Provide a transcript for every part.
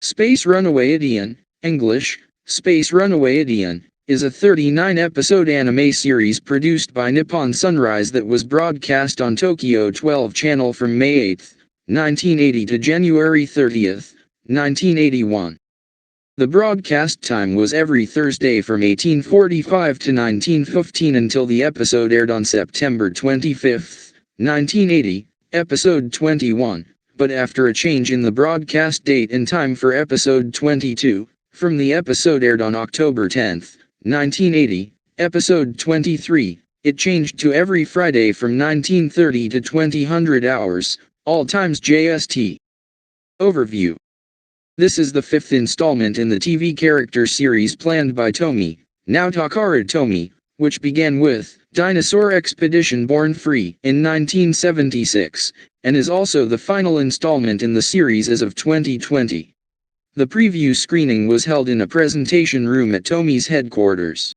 Space Runaway Ideon, English, Space Runaway Ideon, is a 39-episode anime series produced by Nippon Sunrise that was broadcast on Tokyo 12 Channel from May 8, 1980 to January 30, 1981. The broadcast time was every Thursday from 1845 to 1915 until the episode aired on September 25, 1980, episode 21. But after a change in the broadcast date and time for episode 22, from the episode aired on October 10, 1980, episode 23, it changed to every Friday from 1930 to 2000 hours, all times JST. Overview. This is the fifth installment in the TV character series planned by Tomy, now Takara Tomy, which began with Dinosaur Expedition Born Free in 1976, and is also the final installment in the series as of 2020. The preview screening was held in a presentation room at Tomy's headquarters.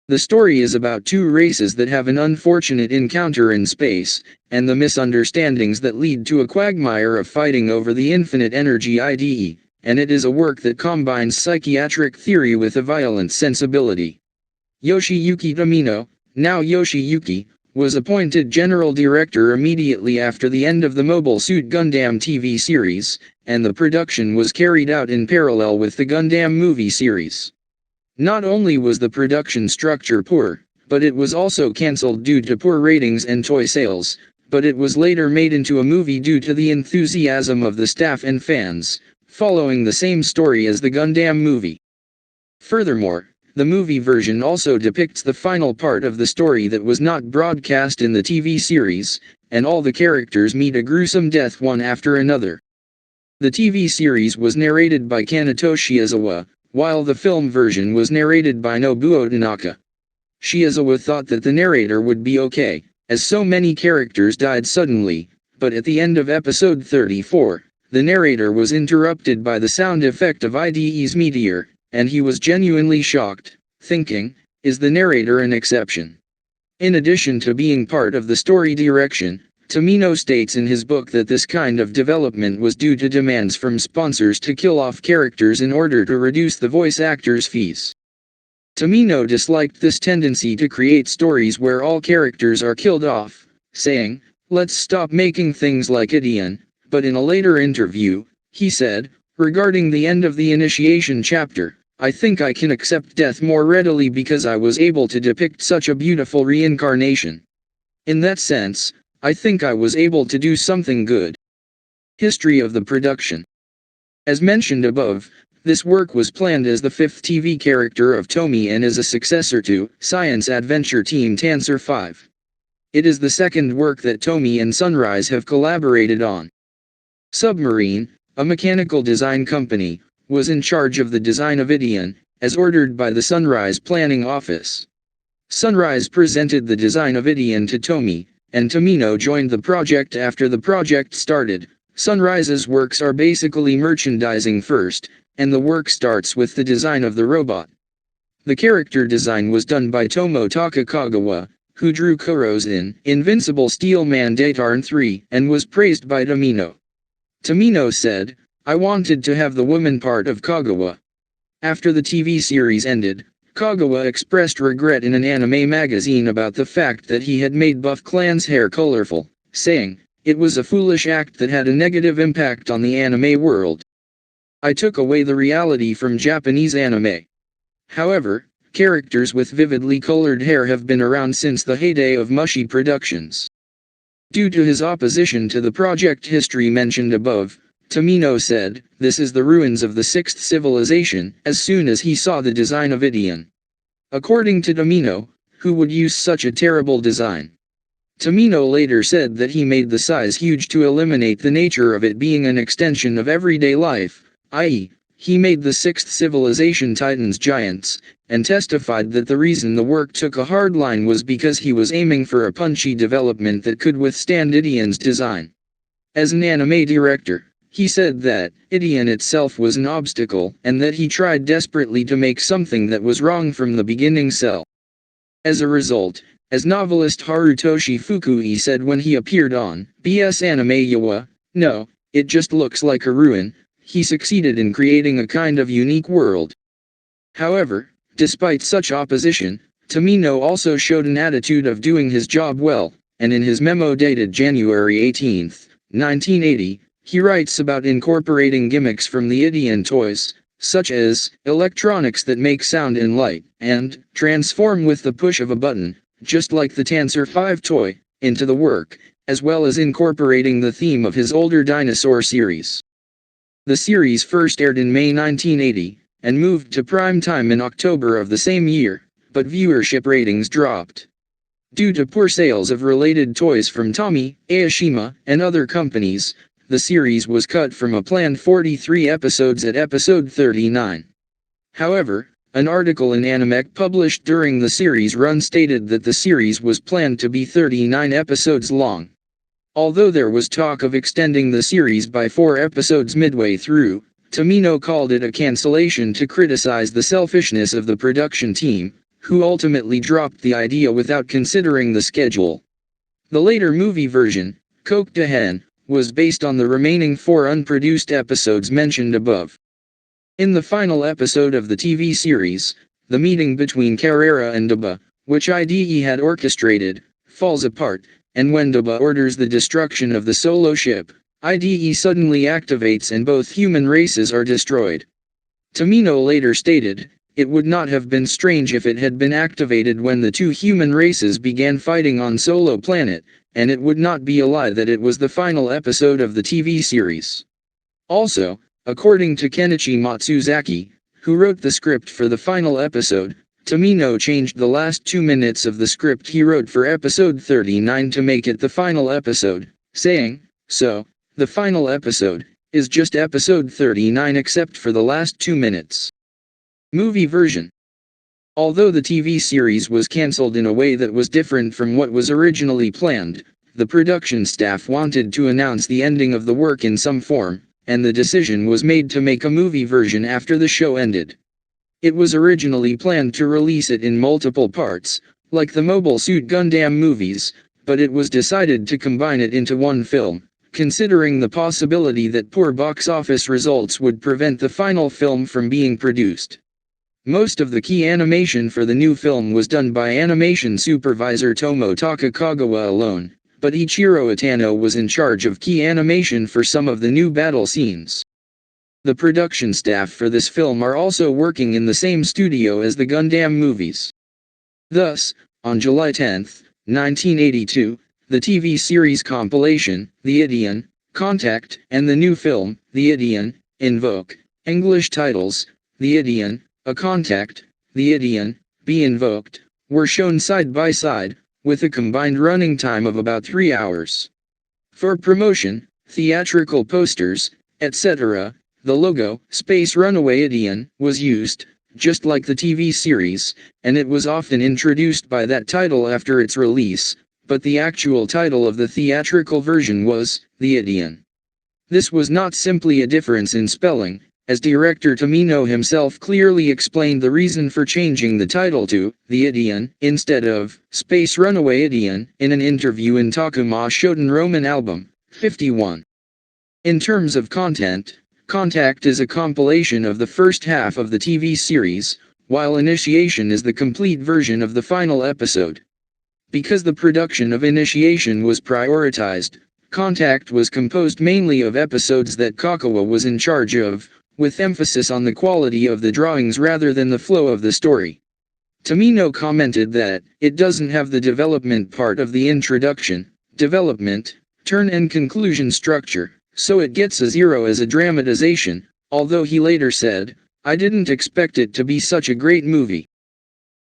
The story is about two races that have an unfortunate encounter in space, and the misunderstandings that lead to a quagmire of fighting over the infinite energy IDE, and it is a work that combines psychiatric theory with a violent sensibility. Yoshiyuki Tomino, now Yoshiyuki, was appointed general director immediately after the end of the mobile Suit Gundam TV series, and the production was carried out in parallel with the Gundam movie series. Not only was the production structure poor, but it was also cancelled due to poor ratings and toy sales, but it was later made into a movie due to the enthusiasm of the staff and fans, following the same story as the Gundam movie. Furthermore, the movie version also depicts the final part of the story that was not broadcast in the TV series, and all the characters meet a gruesome death one after another. The TV series was narrated by Kaneto Shiezawa, while the film version was narrated by Nobuo Tanaka. Shiezawa thought that the narrator would be okay, as so many characters died suddenly, but at the end of episode 34, the narrator was interrupted by the sound effect of IDE's meteor, and he was genuinely shocked, thinking, is the narrator an exception? In addition to being part of the story direction, Tomino states in his book that this kind of development was due to demands from sponsors to kill off characters in order to reduce the voice actors' fees. Tomino disliked this tendency to create stories where all characters are killed off, saying, "Let's stop making things like Ideon," but in a later interview, he said, regarding the end of the initiation chapter, "I think I can accept death more readily because I was able to depict such a beautiful reincarnation. In that sense, I think I was able to do something good." History of the production. As mentioned above, this work was planned as the fifth TV character of Tomy and as a successor to Science Adventure Team Tanser 5. It is the second work that Tomy and Sunrise have collaborated on. Submarine, a mechanical design company, was in charge of the design of Ideon, as ordered by the Sunrise Planning Office. Sunrise presented the design of Ideon to Tomy, and Tomino joined the project after the project started. Sunrise's works are basically merchandising first, and the work starts with the design of the robot. The character design was done by Tomotaka Kagawa, who drew Kuro's in Invincible Steel Man Daytarn 3 and was praised by Tomino. Tomino said, "I wanted to have the woman part of Kagawa." After the TV series ended, Kagawa expressed regret in an anime magazine about the fact that he had made Buff Clan's hair colorful, saying, "It was a foolish act that had a negative impact on the anime world. I took away the reality from Japanese anime." However, characters with vividly colored hair have been around since the heyday of Mushi Productions. Due to his opposition to the project history mentioned above, Tomino said, "This is the ruins of the sixth civilization," as soon as he saw the design of Ideon. According to Tomino, who would use such a terrible design? Tomino later said that he made the size huge to eliminate the nature of it being an extension of everyday life, i.e., he made the sixth civilization Titans giants, and testified that the reason the work took a hard line was because he was aiming for a punchy development that could withstand Ideon's design. As an anime director, he said that Ideon itself was an obstacle and that he tried desperately to make something that was wrong from the beginning. As a result, as novelist Harutoshi Fukui said when he appeared on BS Anime Yawa, "No, it just looks like a ruin. he succeeded in creating a kind of unique world. However, despite such opposition, Tomino also showed an attitude of doing his job well, and in his memo dated January 18, 1980, he writes about incorporating gimmicks from the Ideon toys, such as electronics that make sound and light, and transform with the push of a button, just like the Tensor 5 toy, into the work, as well as incorporating the theme of his older dinosaur series. The series first aired in May 1980, and moved to prime time in October of the same year, but viewership ratings dropped. Due to poor sales of related toys from Tommy, Aoshima, and other companies, the series was cut from a planned 43 episodes at episode 39. However, an article in Animax published during the series run stated that the series was planned to be 39 episodes long. Although there was talk of extending the series by 4 episodes midway through, Tomino called it a cancellation to criticize the selfishness of the production team, who ultimately dropped the idea without considering the schedule. The later movie version, Kokdahen, was based on the remaining 4 unproduced episodes mentioned above. In the final episode of the TV series, the meeting between Carrera and Daba, which IDE had orchestrated, falls apart, and when Daba orders the destruction of the solo ship, IDE suddenly activates and both human races are destroyed. Tomino later stated, "It would not have been strange if it had been activated when the 2 human races began fighting on Solo Planet, and it would not be a lie that it was the final episode of the TV series." Also, according to Kenichi Matsuzaki, who wrote the script for the final episode, Tomino changed the last 2 minutes of the script he wrote for episode 39 to make it the final episode, saying, "So, the final episode is just episode 39 except for the last 2 minutes. Movie version. Although the TV series was cancelled in a way that was different from what was originally planned, the production staff wanted to announce the ending of the work in some form, and the decision was made to make a movie version after the show ended. It was originally planned to release it in multiple parts, like the Mobile Suit Gundam movies, but it was decided to combine it into one film, considering the possibility that poor box office results would prevent the final film from being produced. Most of the key animation for the new film was done by animation supervisor Tomo Takakagawa alone, but Ichiro Itano was in charge of key animation for some of the new battle scenes. The production staff for this film are also working in the same studio as the Gundam movies. Thus, on July 10, 1982, the TV series compilation, The Ideon, Contact, and the new film, The Ideon, Invoke, English titles, The Ideon, A Contact, The Ideon, Be Invoked, were shown side by side, with a combined running time of about 3 hours. For promotion, theatrical posters, etc., the logo, Space Runaway Ideon, was used, just like the TV series, and it was often introduced by that title after its release, but the actual title of the theatrical version was, The Ideon. This was not simply a difference in spelling, as director Tomino himself clearly explained the reason for changing the title to The Ideon instead of Space Runaway Ideon in an interview in Takuma Shoten Roman Album 51. In terms of content, Contact is a compilation of the first half of the TV series, while Initiation is the complete version of the final episode. Because the production of Initiation was prioritized, Contact was composed mainly of episodes that Kakawa was in charge of, with emphasis on the quality of the drawings rather than the flow of the story. Tomino commented that, it doesn't have the development part of the introduction, development, turn and conclusion structure, so it gets a 0 as a dramatization, although he later said, I didn't expect it to be such a great movie.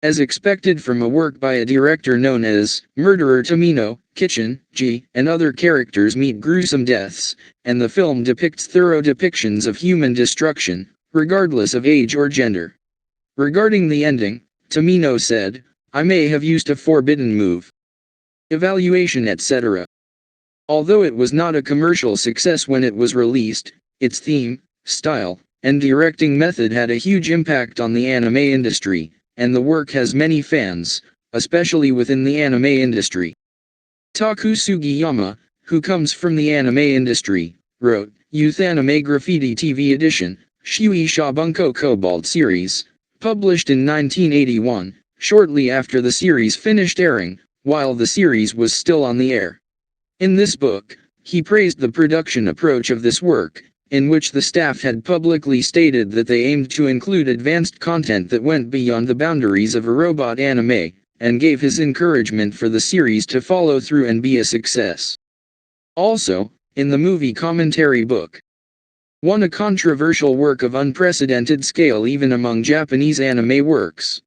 As expected from a work by a director known as Murderer Tomino, Kitchen, G, and other characters meet gruesome deaths, and the film depicts thorough depictions of human destruction, regardless of age or gender. Regarding the ending, Tomino said, I may have used a forbidden move. Evaluation etc. Although it was not a commercial success when it was released, its theme, style, and directing method had a huge impact on the anime industry, and the work has many fans, especially within the anime industry. Taku Sugiyama, who comes from the anime industry, wrote, Youth Anime Graffiti TV Edition, Shui Shabunko Cobalt Series, published in 1981, shortly after the series finished airing, while the series was still on the air. In this book, he praised the production approach of this work, in which the staff had publicly stated that they aimed to include advanced content that went beyond the boundaries of a robot anime, and gave his encouragement for the series to follow through and be a success. Also, in the movie commentary book, one a controversial work of unprecedented scale even among Japanese anime works.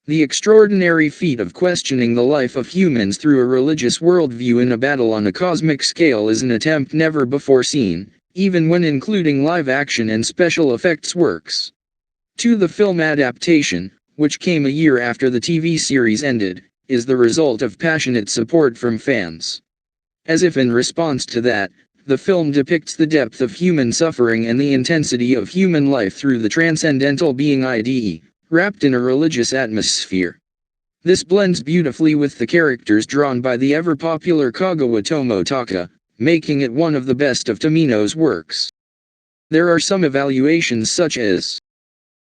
The extraordinary feat of questioning the life of humans through a religious worldview in a battle on a cosmic scale is an attempt never before seen, even when including live-action and special effects works. To the film adaptation, which came a year after the TV series ended, is the result of passionate support from fans. As if in response to that, the film depicts the depth of human suffering and the intensity of human life through the transcendental being Ide, wrapped in a religious atmosphere. This blends beautifully with the characters drawn by the ever-popular Kagawa Tomotaka, making it one of the best of Tomino's works. There are some evaluations such as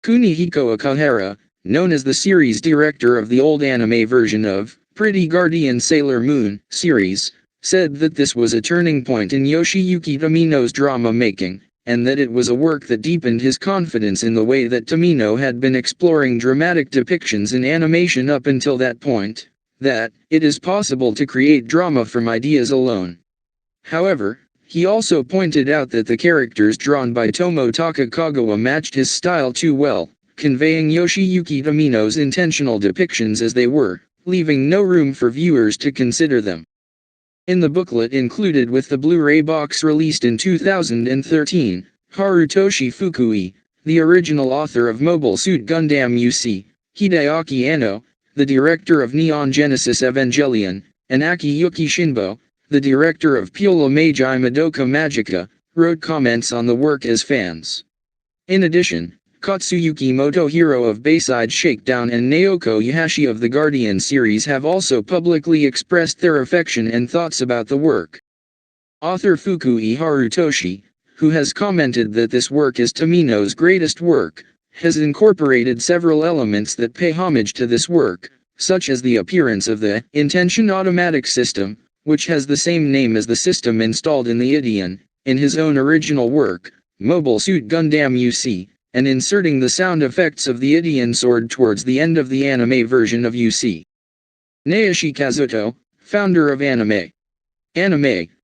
Kunihiko Akahara, known as the series director of the old anime version of Pretty Guardian Sailor Moon series, said that this was a turning point in Yoshiyuki Tomino's drama making, and that it was a work that deepened his confidence in the way that Tomino had been exploring dramatic depictions in animation up until that point, that it is possible to create drama from ideas alone. However, he also pointed out that the characters drawn by Tomotaka Kagawa matched his style too well, conveying Yoshiyuki Tomino's intentional depictions as they were, leaving no room for viewers to consider them. In the booklet included with the Blu-ray box released in 2013, Harutoshi Fukui, the original author of Mobile Suit Gundam UC, Hideaki Anno, the director of Neon Genesis Evangelion, and Akiyuki Shinbo, the director of Pula Magi Madoka Magica, wrote comments on the work as fans. In addition, Katsuyuki Motohiro of Bayside Shakedown and Naoko Yahashi of the Guardian series have also publicly expressed their affection and thoughts about the work. Author Fukui Harutoshi, who has commented that this work is Tomino's greatest work, has incorporated several elements that pay homage to this work, such as the appearance of the Intention Automatic System, which has the same name as the system installed in the Ideon, in his own original work, Mobile Suit Gundam UC, and inserting the sound effects of the Ideon sword towards the end of the anime version of UC. Naoshi Kazuto, founder of Anime,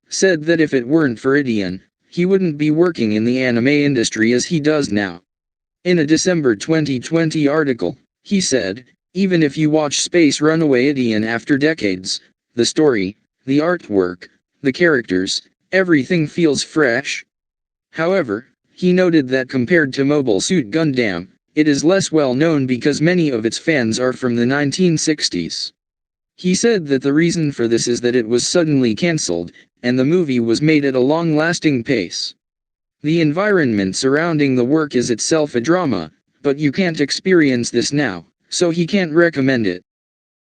said that if it weren't for Ideon, he wouldn't be working in the anime industry as he does now. In a December 2020 article, he said, even if you watch Space Runaway Ideon after decades, the story, the artwork, the characters, everything feels fresh. However, he noted that compared to Mobile Suit Gundam, it is less well known because many of its fans are from the 1960s. He said that the reason for this is that it was suddenly cancelled, and the movie was made at a long-lasting pace. The environment surrounding the work is itself a drama, but you can't experience this now, so he can't recommend it.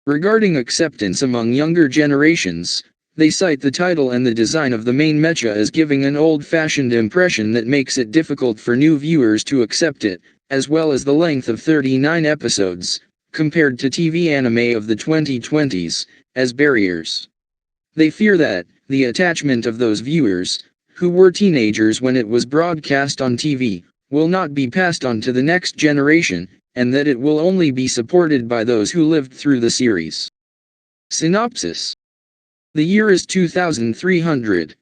Regarding acceptance among younger generations, they cite the title and the design of the main mecha as giving an old-fashioned impression that makes it difficult for new viewers to accept it, as well as the length of 39 episodes, compared to TV anime of the 2020s, as barriers. They fear that the attachment of those viewers, who were teenagers when it was broadcast on TV, will not be passed on to the next generation, and that it will only be supported by those who lived through the series. Synopsis. The year is 2300.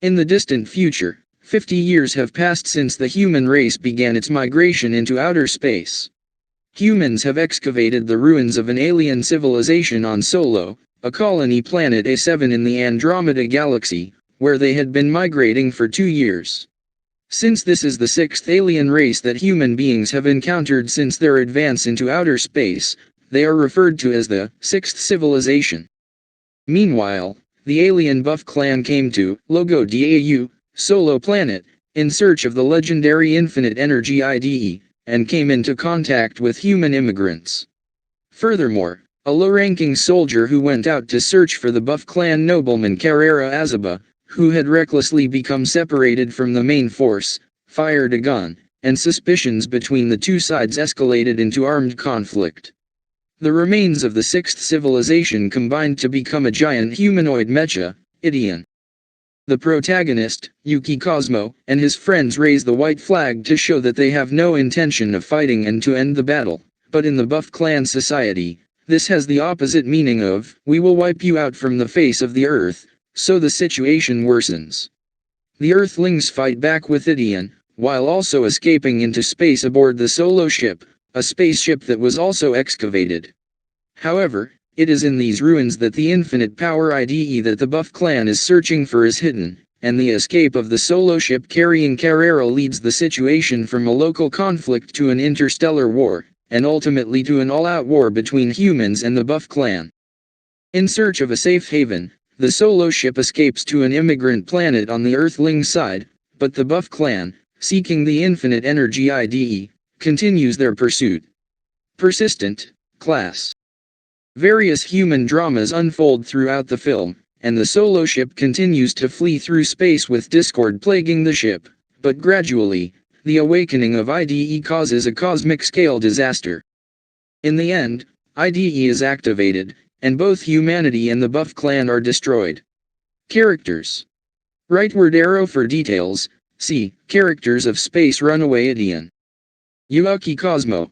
In the distant future, 50 years have passed since the human race began its migration into outer space. Humans have excavated the ruins of an alien civilization on Solo, a colony planet A7 in the Andromeda Galaxy, where they had been migrating for 2 years. Since this is the sixth alien race that human beings have encountered since their advance into outer space, they are referred to as the sixth civilization. Meanwhile, the alien Buff clan came to Logo Dau, Solo Planet, in search of the legendary Infinite Energy Ide, and came into contact with human immigrants. Furthermore, a low-ranking soldier who went out to search for the Buff clan nobleman Carrera Azaba, who had recklessly become separated from the main force, fired a gun, and suspicions between the two sides escalated into armed conflict. The remains of the sixth civilization combined to become a giant humanoid mecha, Ideon. The protagonist, Yuki Cosmo, and his friends raise the white flag to show that they have no intention of fighting and to end the battle, but in the Buff Clan society, this has the opposite meaning of, we will wipe you out from the face of the earth, so the situation worsens. The Earthlings fight back with Ideon, while also escaping into space aboard the solo ship, a spaceship that was also excavated. However, it is in these ruins that the infinite power IDE that the Buff Clan is searching for is hidden, and the escape of the solo ship carrying Carrera leads the situation from a local conflict to an interstellar war, and ultimately to an all-out war between humans and the Buff Clan. In search of a safe haven, the solo ship escapes to an immigrant planet on the Earthling side, but the Buff Clan, seeking the infinite energy IDE, continues their pursuit. Persistent, class. Various human dramas unfold throughout the film, and the solo ship continues to flee through space with discord plaguing the ship, but gradually, the awakening of IDE causes a cosmic-scale disaster. In the end, IDE is activated, and both humanity and the Buff Clan are destroyed. Characters. Rightward arrow for details, see, Characters of Space Runaway Ideon. Yuki Cosmo.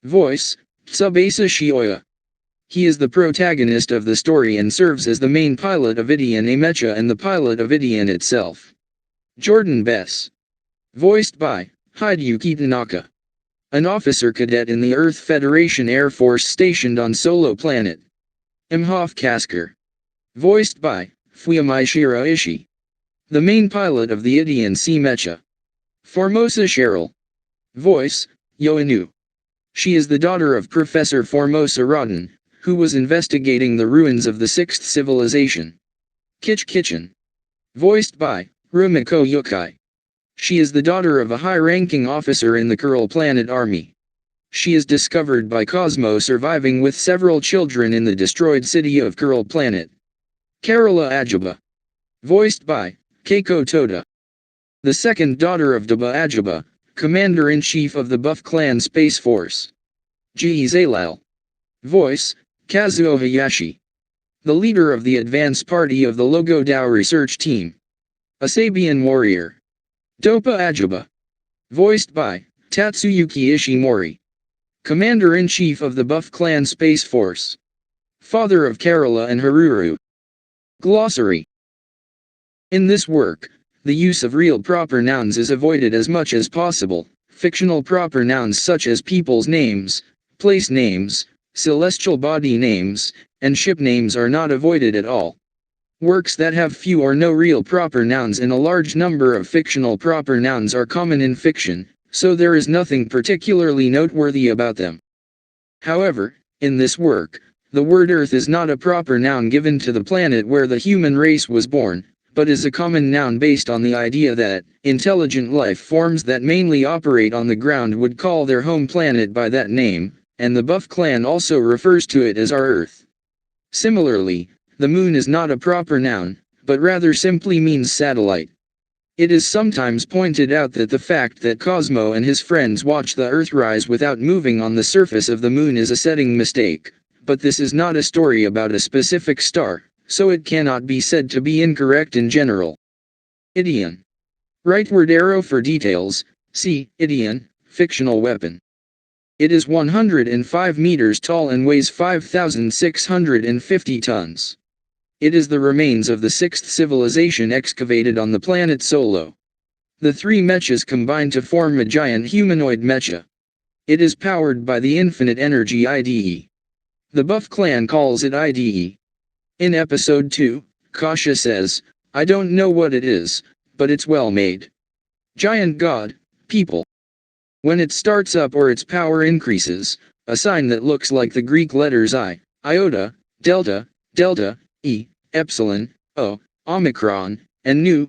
Voice, Tsubasa Shioya. He is the protagonist of the story and serves as the main pilot of Ideon a mecha and the pilot of Ideon itself. Jordan Bess. Voiced by Hideyuki Tanaka. An officer cadet in the Earth Federation Air Force stationed on Solo Planet. Imhoff Kasker. Voiced by Fuyamashiro Ishii. The main pilot of the Ideon Sea Mecha. Formosa Cheryl. Voice, Yoinu. She is the daughter of Professor Formosa Rodden, who was investigating the ruins of the sixth civilization. Kitchen. Voiced by Rumiko Yukai. She is the daughter of a high-ranking officer in the Kurl Planet Army. She is discovered by Cosmo surviving with several children in the destroyed city of Kurl Planet. Carola Ajiba. Voiced by Keiko Toda. The second daughter of Daba Ajiba, Commander-in-Chief of the Buff Clan Space Force. Ji Zalal. Voice, Kazuo Hayashi. The leader of the advance party of the Logo Dao research team. A Sabian warrior. Dopa Ajiba. Voiced by Tatsuyuki Ishimori. Commander-in-Chief of the Buff Clan Space Force. Father of Carola and Haruru. Glossary. In this work, the use of real proper nouns is avoided as much as possible. Fictional proper nouns such as people's names, place names, celestial body names, and ship names are not avoided at all. Works that have few or no real proper nouns and a large number of fictional proper nouns are common in fiction, so there is nothing particularly noteworthy about them. However, in this work, the word Earth is not a proper noun given to the planet where the human race was born, but is a common noun based on the idea that intelligent life forms that mainly operate on the ground would call their home planet by that name, and the Buff Clan also refers to it as our Earth. Similarly, the moon is not a proper noun, but rather simply means satellite. It is sometimes pointed out that the fact that Cosmo and his friends watch the Earth rise without moving on the surface of the moon is a setting mistake, but this is not a story about a specific star, so it cannot be said to be incorrect in general. Ideon. Rightward arrow for details, see, Ideon, fictional weapon. It is 105 meters tall and weighs 5,650 tons. It is the remains of the sixth civilization excavated on the planet Solo. The three mechas combine to form a giant humanoid mecha. It is powered by the infinite energy IDE. The Buff Clan calls it IDE. In episode 2, Kasha says, "I don't know what it is, but it's well made. Giant God, people." When it starts up or its power increases, a sign that looks like the Greek letters I, iota, delta, delta, E, epsilon, O, omicron, and nu,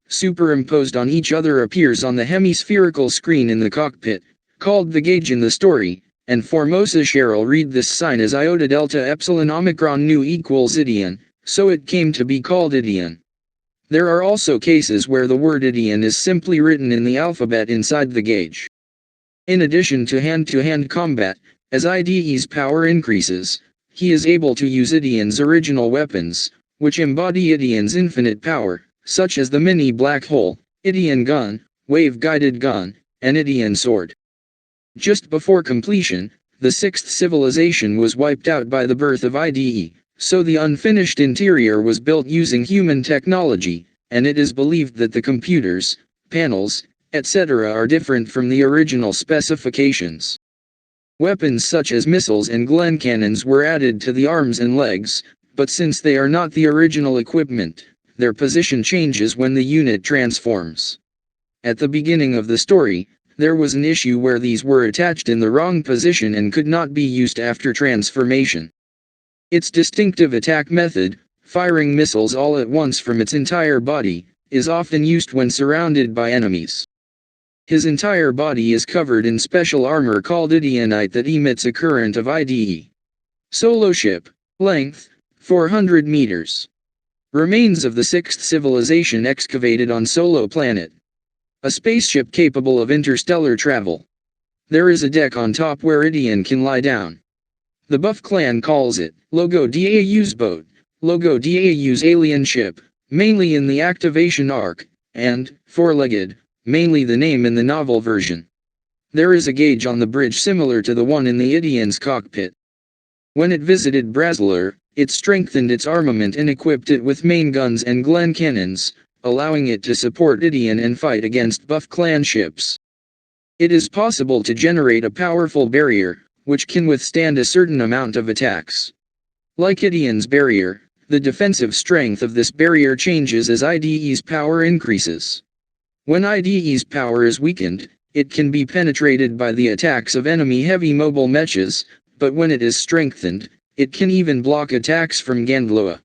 superimposed on each other appears on the hemispherical screen in the cockpit, called the gauge in the story, and Formosa Cheryl read this sign as iota delta epsilon omicron nu equals Ideon, so it came to be called Ideon. There are also cases where the word Ideon is simply written in the alphabet inside the gauge. In addition to hand-to-hand combat, as IDE's power increases, he is able to use Ideon's original weapons, which embody Ideon's infinite power, such as the mini black hole, Ideon gun, wave-guided gun, and Ideon sword. Just before completion, the sixth civilization was wiped out by the birth of IDE, so the unfinished interior was built using human technology, and it is believed that the computers, panels, etc. are different from the original specifications. Weapons such as missiles and Glen cannons were added to the arms and legs, but since they are not the original equipment, their position changes when the unit transforms. At the beginning of the story, there was an issue where these were attached in the wrong position and could not be used after transformation. Its distinctive attack method, firing missiles all at once from its entire body, is often used when surrounded by enemies. His entire body is covered in special armor called Ideonite that emits a current of IDE. Solo ship, length, 400 meters. Remains of the sixth civilization excavated on Solo planet. A spaceship capable of interstellar travel. There is a deck on top where Ideon can lie down. The Buff clan calls it Logo Dau's boat, Logo Dau's alien ship, mainly in the activation arc, and four-legged, mainly the name in the novel version. There is a gauge on the bridge similar to the one in the Ideon's cockpit. When it visited Brasiler, it strengthened its armament and equipped it with main guns and Glen cannons, allowing it to support Ideon and fight against Buff clan ships. It is possible to generate a powerful barrier, which can withstand a certain amount of attacks. Like Ideon's barrier, the defensive strength of this barrier changes as IDE's power increases. When IDE's power is weakened, it can be penetrated by the attacks of enemy heavy mobile mechas, but when it is strengthened, it can even block attacks from Gandloa.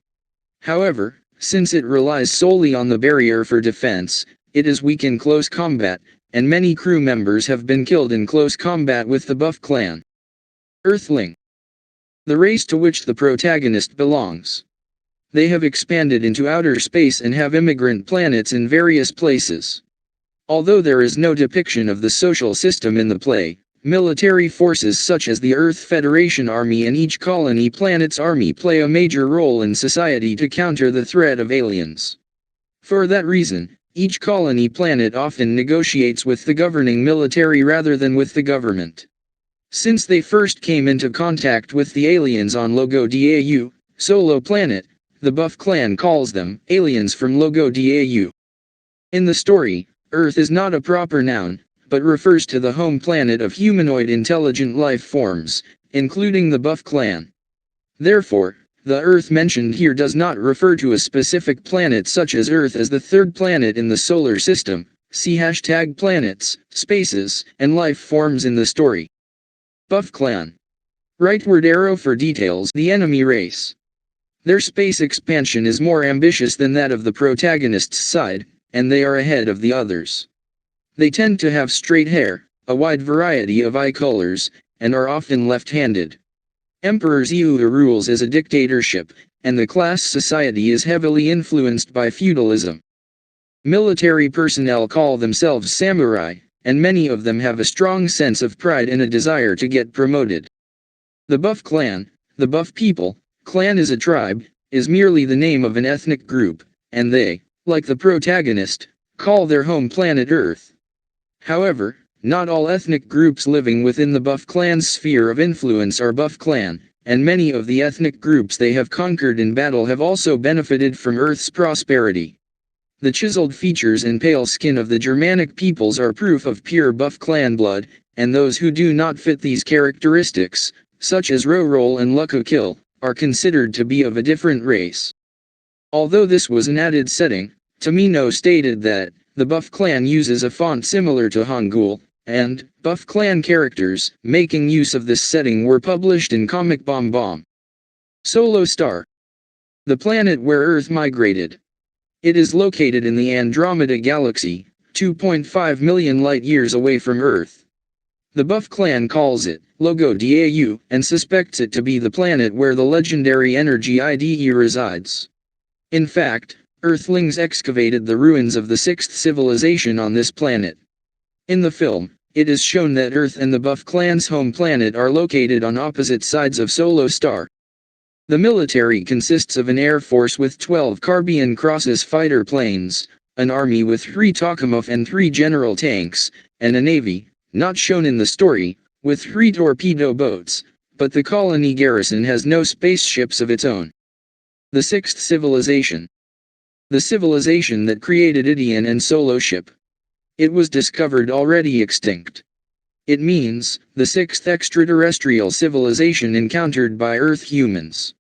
However, since it relies solely on the barrier for defense, it is weak in close combat, and many crew members have been killed in close combat with the Buff clan. Earthling. The race to which the protagonist belongs. They have expanded into outer space and have immigrant planets in various places. Although there is no depiction of the social system in the play, military forces such as the Earth Federation Army and each colony planet's army play a major role in society to counter the threat of aliens. For that reason, each colony planet often negotiates with the governing military rather than with the government. Since they first came into contact with the aliens on Logo Dau, Solo planet, the Buff clan calls them aliens from Logo Dau. In the story, Earth is not a proper noun, but refers to the home planet of humanoid intelligent life forms, including the Buff clan. Therefore, the Earth mentioned here does not refer to a specific planet such as Earth as the third planet in the solar system. See #planets, spaces, and life forms in the story. Buff clan. Rightward arrow for details. The enemy race. Their space expansion is more ambitious than that of the protagonist's side, and they are ahead of the others. They tend to have straight hair, a wide variety of eye colors, and are often left-handed. Emperor Zyu rules as a dictatorship, and the class society is heavily influenced by feudalism. Military personnel call themselves samurai, and many of them have a strong sense of pride and a desire to get promoted. The Buff clan, the Buff people, clan is a tribe, is merely the name of an ethnic group, and they, like the protagonist, call their home planet Earth. However, not all ethnic groups living within the Buff clan's sphere of influence are Buff clan, and many of the ethnic groups they have conquered in battle have also benefited from Earth's prosperity. The chiseled features and pale skin of the Germanic peoples are proof of pure Buff clan blood, and those who do not fit these characteristics, such as Rorol and Lukakil, are considered to be of a different race. Although this was an added setting, Tomino stated that the Buff clan uses a font similar to Hangul, and Buff clan characters making use of this setting were published in Comic Bomb Bomb. Solo Star. The planet where Earth migrated. It is located in the Andromeda Galaxy, 2.5 million light-years away from Earth. The Buff clan calls it Logo Dau and suspects it to be the planet where the legendary energy IDE resides. In fact, Earthlings excavated the ruins of the sixth civilization on this planet. In the film, it is shown that Earth and the Buff Clan's home planet are located on opposite sides of Solo Star. The military consists of an air force with 12 Carbian Crosses fighter planes, an army with 3 Tokamoff and 3 general tanks, and a navy, not shown in the story, with 3 torpedo boats, but the colony garrison has no spaceships of its own. The sixth civilization. The civilization that created Ideon and Solo Ship. It was discovered already extinct. It means, the sixth extraterrestrial civilization encountered by Earth humans.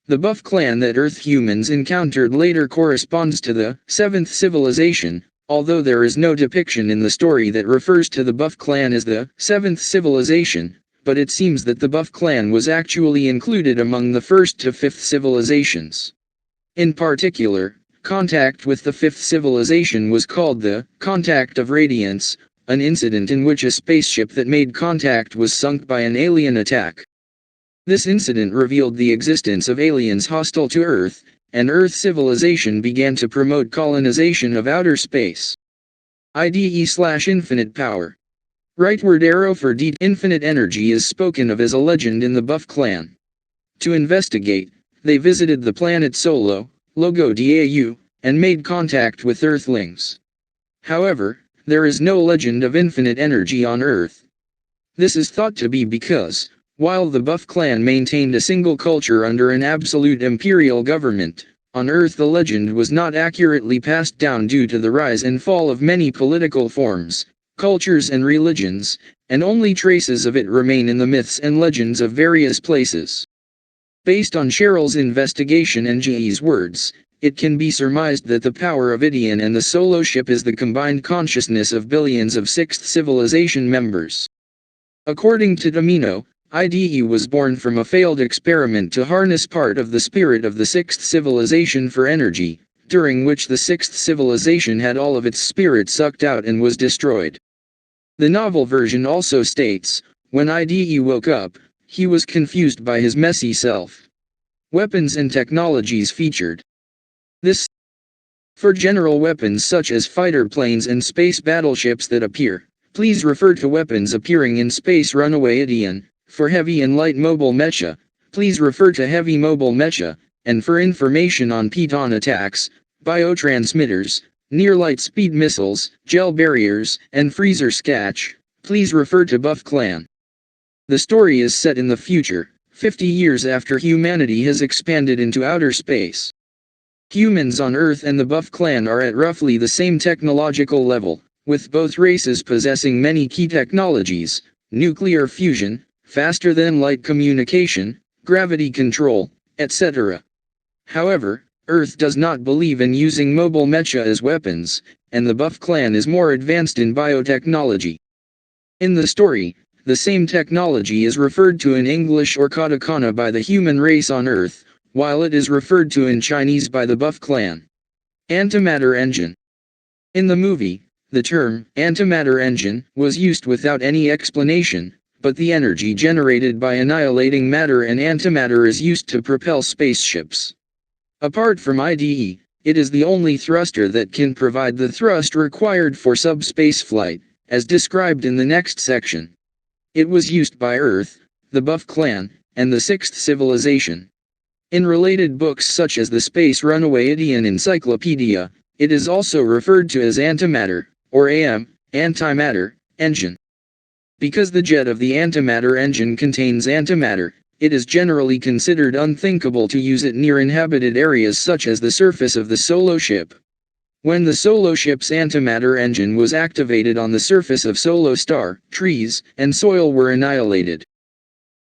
The Buff Clan that Earth humans encountered later corresponds to the seventh civilization, although there is no depiction in the story that refers to the Buff Clan as the seventh civilization, but it seems that the Buff Clan was actually included among the first to fifth civilizations. In particular, contact with the fifth civilization was called the Contact of Radiance, an incident in which a spaceship that made contact was sunk by an alien attack. This incident revealed the existence of aliens hostile to Earth, and Earth civilization began to promote colonization of outer space. IDE/infinite power. Rightward arrow for D. Infinite energy is spoken of as a legend in the Buff Clan. To investigate, they visited the planet Solo, Logo Dau, and made contact with Earthlings. However, there is no legend of infinite energy on Earth. This is thought to be because, while the Buff Clan maintained a single culture under an absolute imperial government, on Earth the legend was not accurately passed down due to the rise and fall of many political forms, cultures and religions, and only traces of it remain in the myths and legends of various places. Based on Cheryl's investigation and G.E.'s words, it can be surmised that the power of Ideon and the Solo Ship is the combined consciousness of billions of sixth civilization members. According to Tomino, IDE was born from a failed experiment to harness part of the spirit of the sixth civilization for energy, during which the sixth civilization had all of its spirit sucked out and was destroyed. The novel version also states, when IDE woke up, he was confused by his messy self. Weapons and technologies featured. This for general weapons such as fighter planes and space battleships that appear, please refer to weapons appearing in Space Runaway Ideon. For heavy and light mobile mecha, please refer to heavy mobile mecha, and for information on piton attacks, biotransmitters, near-light speed missiles, gel barriers, and freezer scatch, please refer to Buff Clan. The story is set in the future, 50 years after humanity has expanded into outer space. Humans on Earth and the Buff Clan are at roughly the same technological level, with both races possessing many key technologies: nuclear fusion, faster-than-light communication, gravity control, etc. However, Earth does not believe in using mobile mecha as weapons, and the Buff Clan is more advanced in biotechnology. In the story, the same technology is referred to in English or katakana by the human race on Earth, while it is referred to in Chinese by the Buff Clan. Antimatter engine. In the movie, the term antimatter engine was used without any explanation, but the energy generated by annihilating matter and antimatter is used to propel spaceships. Apart from IDE, it is the only thruster that can provide the thrust required for subspace flight, as described in the next section. It was used by Earth, the Buff Clan, and the sixth civilization. In related books such as the Space Runaway Ideon Encyclopedia, it is also referred to as antimatter, or antimatter, engine. Because the jet of the antimatter engine contains antimatter, it is generally considered unthinkable to use it near inhabited areas such as the surface of the Solo Ship. When the Solo Ship's antimatter engine was activated on the surface of Solo Star, trees and soil were annihilated.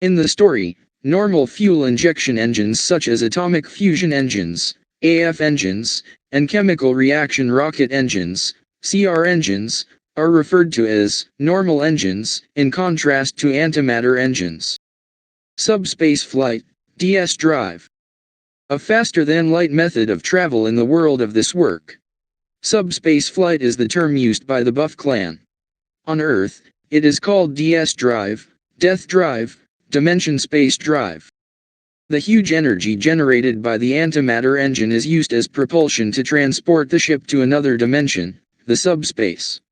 In the story, normal fuel injection engines such as atomic fusion engines, AF engines, and chemical reaction rocket engines, CR engines, are referred to as normal engines, in contrast to antimatter engines. Subspace flight, DS drive. A faster-than-light method of travel in the world of this work. Subspace flight is the term used by the Buff Clan. On Earth, it is called DS drive, death drive, dimension space drive. The huge energy generated by the antimatter engine is used as propulsion to transport the ship to another dimension, the subspace.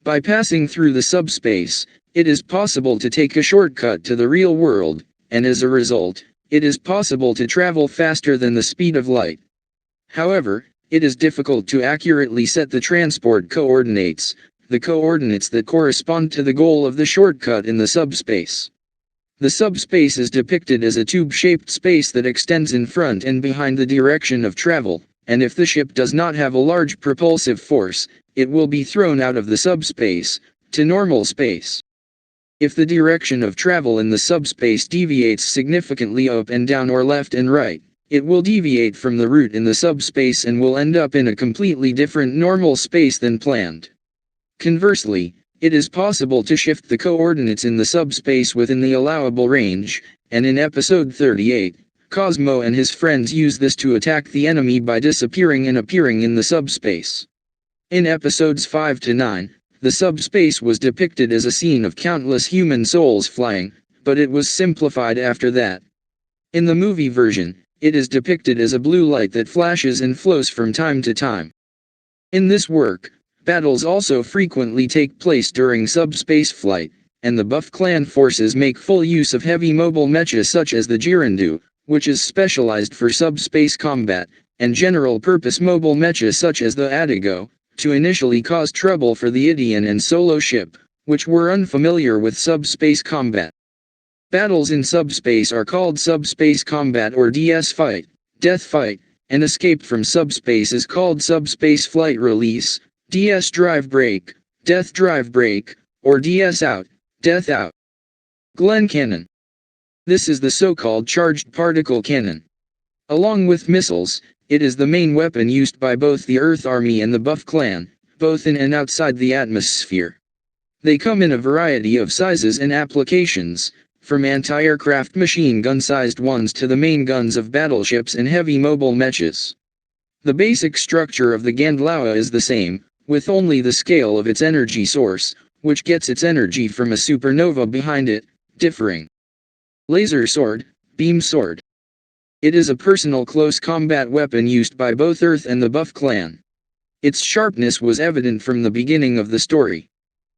By passing through the subspace, it is possible to take a shortcut to the real world, and as a result, it is possible to travel faster than the speed of light. However, it is difficult to accurately set the transport coordinates, the coordinates that correspond to the goal of the shortcut in the subspace. The subspace is depicted as a tube-shaped space that extends in front and behind the direction of travel, and if the ship does not have a large propulsive force, it will be thrown out of the subspace, to normal space. If the direction of travel in the subspace deviates significantly up and down or left and right, it will deviate from the route in the subspace and will end up in a completely different normal space than planned. Conversely, it is possible to shift the coordinates in the subspace within the allowable range, and in episode 38, Cosmo and his friends use this to attack the enemy by disappearing and appearing in the subspace. In episodes 5 to 9, the subspace was depicted as a scene of countless human souls flying, but it was simplified after that. In the movie version, it is depicted as a blue light that flashes and flows from time to time. In this work, battles also frequently take place during subspace flight, and the Buff Clan forces make full use of heavy mobile mechas such as the Jirandu, which is specialized for subspace combat, and general-purpose mobile mechas such as the Adigo, to initially cause trouble for the Ideon and Solo ship, which were unfamiliar with subspace combat. Battles in subspace are called subspace combat or DS fight, death fight, and escape from subspace is called subspace flight release, DS drive break, death drive break, or DS out, death out. Glen Cannon. This is the so-called charged particle cannon. Along with missiles, it is the main weapon used by both the Earth Army and the Buff Clan, both in and outside the atmosphere. They come in a variety of sizes and applications, from anti-aircraft machine gun-sized ones to the main guns of battleships and heavy mobile mechas. The basic structure of the Gandlaua is the same, with only the scale of its energy source, which gets its energy from a supernova behind it, differing. Laser sword, beam sword. It is a personal close combat weapon used by both Earth and the Buff Clan. Its sharpness was evident from the beginning of the story.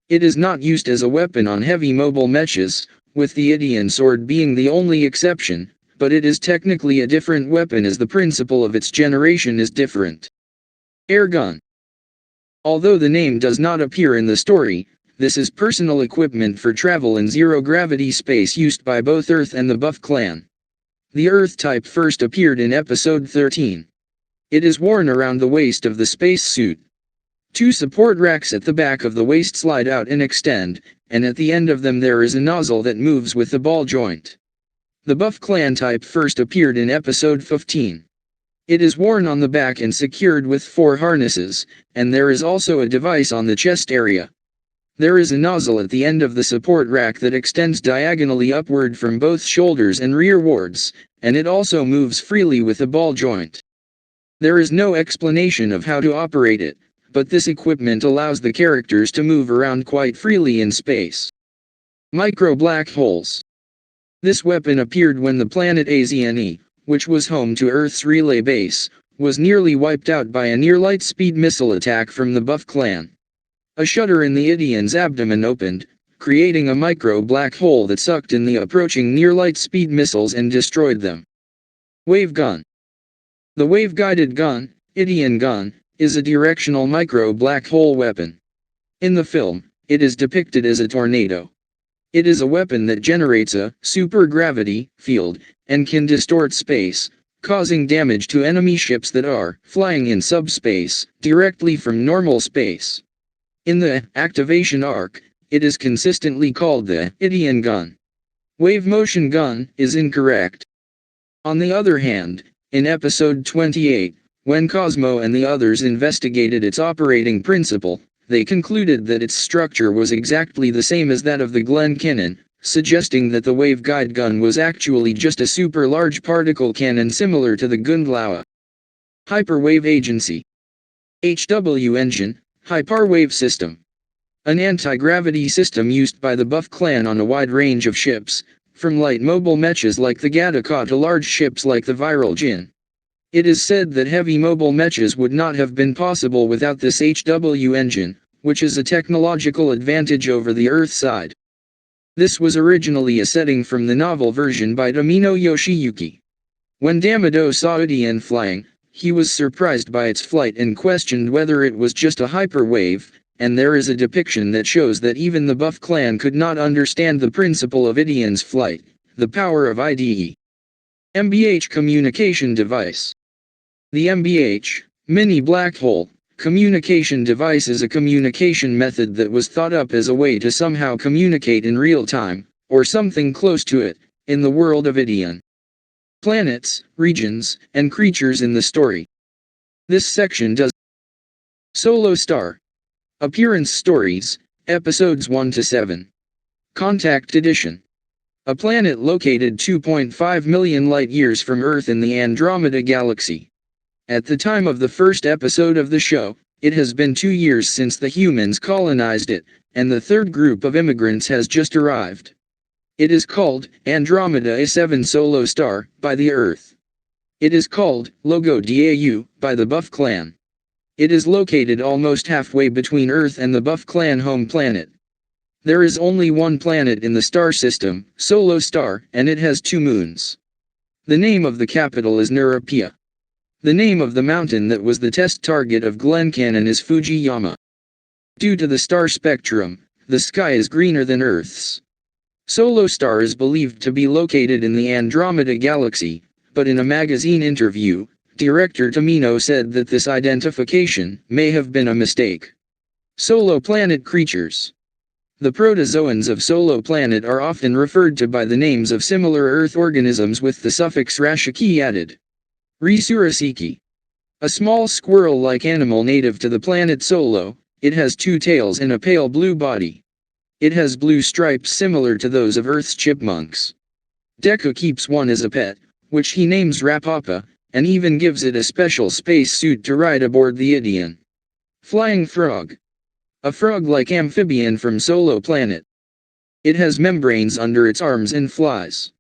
It is not used as a weapon on heavy mobile mechas, with the Ideon sword being the only exception, but it is technically a different weapon as the principle of its generation is different. Air gun. Although the name does not appear in the story, this is personal equipment for travel in zero-gravity space used by both Earth and the Buff Clan. The Earth type first appeared in episode 13. It is worn around the waist of the space suit. Two support racks at the back of the waist slide out and extend, and at the end of them there is a nozzle that moves with the ball joint. The Buff Clan type first appeared in episode 15. It is worn on the back and secured with 4 harnesses, and there is also a device on the chest area. There is a nozzle at the end of the support rack that extends diagonally upward from both shoulders and rearwards, and it also moves freely with a ball joint. There is no explanation of how to operate it, but this equipment allows the characters to move around quite freely in space. Micro black holes. This weapon appeared when the planet Azene, which was home to Earth's relay base, was nearly wiped out by a near-light-speed missile attack from the Buff Clan. A shutter in the Ideon's abdomen opened, creating a micro black hole that sucked in the approaching near-light-speed missiles and destroyed them. Wave gun. The wave-guided gun, Ideon gun, is a directional micro black hole weapon. In the film, it is depicted as a tornado. It is a weapon that generates a super-gravity field and can distort space, causing damage to enemy ships that are flying in subspace directly from normal space. In the activation arc, it is consistently called the Ideon gun. Wave motion gun is incorrect. On the other hand, in episode 28, when Cosmo and the others investigated its operating principle, they concluded that its structure was exactly the same as that of the Glen Cannon, suggesting that the wave guide gun was actually just a super large particle cannon similar to the Gundlaua. Hyperwave Agency. HW engine, Hyperwave system. An anti-gravity system used by the Buff Clan on a wide range of ships, from light mobile mechas like the Gattaca to large ships like the Viral Jin. It is said that heavy mobile mechas would not have been possible without this HW engine, which is a technological advantage over the Earth side. This was originally a setting from the novel version by Tomino Yoshiyuki. When Damido saw Ideon flying, he was surprised by its flight and questioned whether it was just a hyperwave, and there is a depiction that shows that even the Buff clan could not understand the principle of Ideon's flight, the power of IDE. MBH communication device. The MBH, mini black hole, communication device is a communication method that was thought up as a way to somehow communicate in real time, or something close to it, in the world of Ideon. Planets, regions, and creatures in the story. This section does. Solo Star. Appearance Stories, Episodes 1 to 7. Contact Edition. A planet located 2.5 million light-years from Earth in the Andromeda Galaxy. At the time of the first episode of the show, it has been 2 years since the humans colonized it, and the third group of immigrants has just arrived. It is called Andromeda A7 Solo Star by the Earth. It is called Logo Dau by the Buff clan. It is located almost halfway between Earth and the Buff clan home planet. There is only one planet in the star system, Solo Star, and it has 2 moons. The name of the capital is Nurapia. The name of the mountain that was the test target of Glencannon is Fujiyama. Due to the star spectrum, the sky is greener than Earth's. Solo Star is believed to be located in the Andromeda Galaxy, but in a magazine interview, director Tomino said that this identification may have been a mistake. Solo Planet Creatures. The protozoans of Solo Planet are often referred to by the names of similar Earth organisms with the suffix rashiki added. Risurasiki. A small squirrel-like animal native to the planet Solo, it has 2 tails and a pale blue body. It has blue stripes similar to those of Earth's chipmunks. Deku keeps one as a pet, which he names Rapapa, and even gives it a special space suit to ride aboard the Ideon. Flying Frog. A frog-like amphibian from Solo Planet. It has membranes under its arms and flies.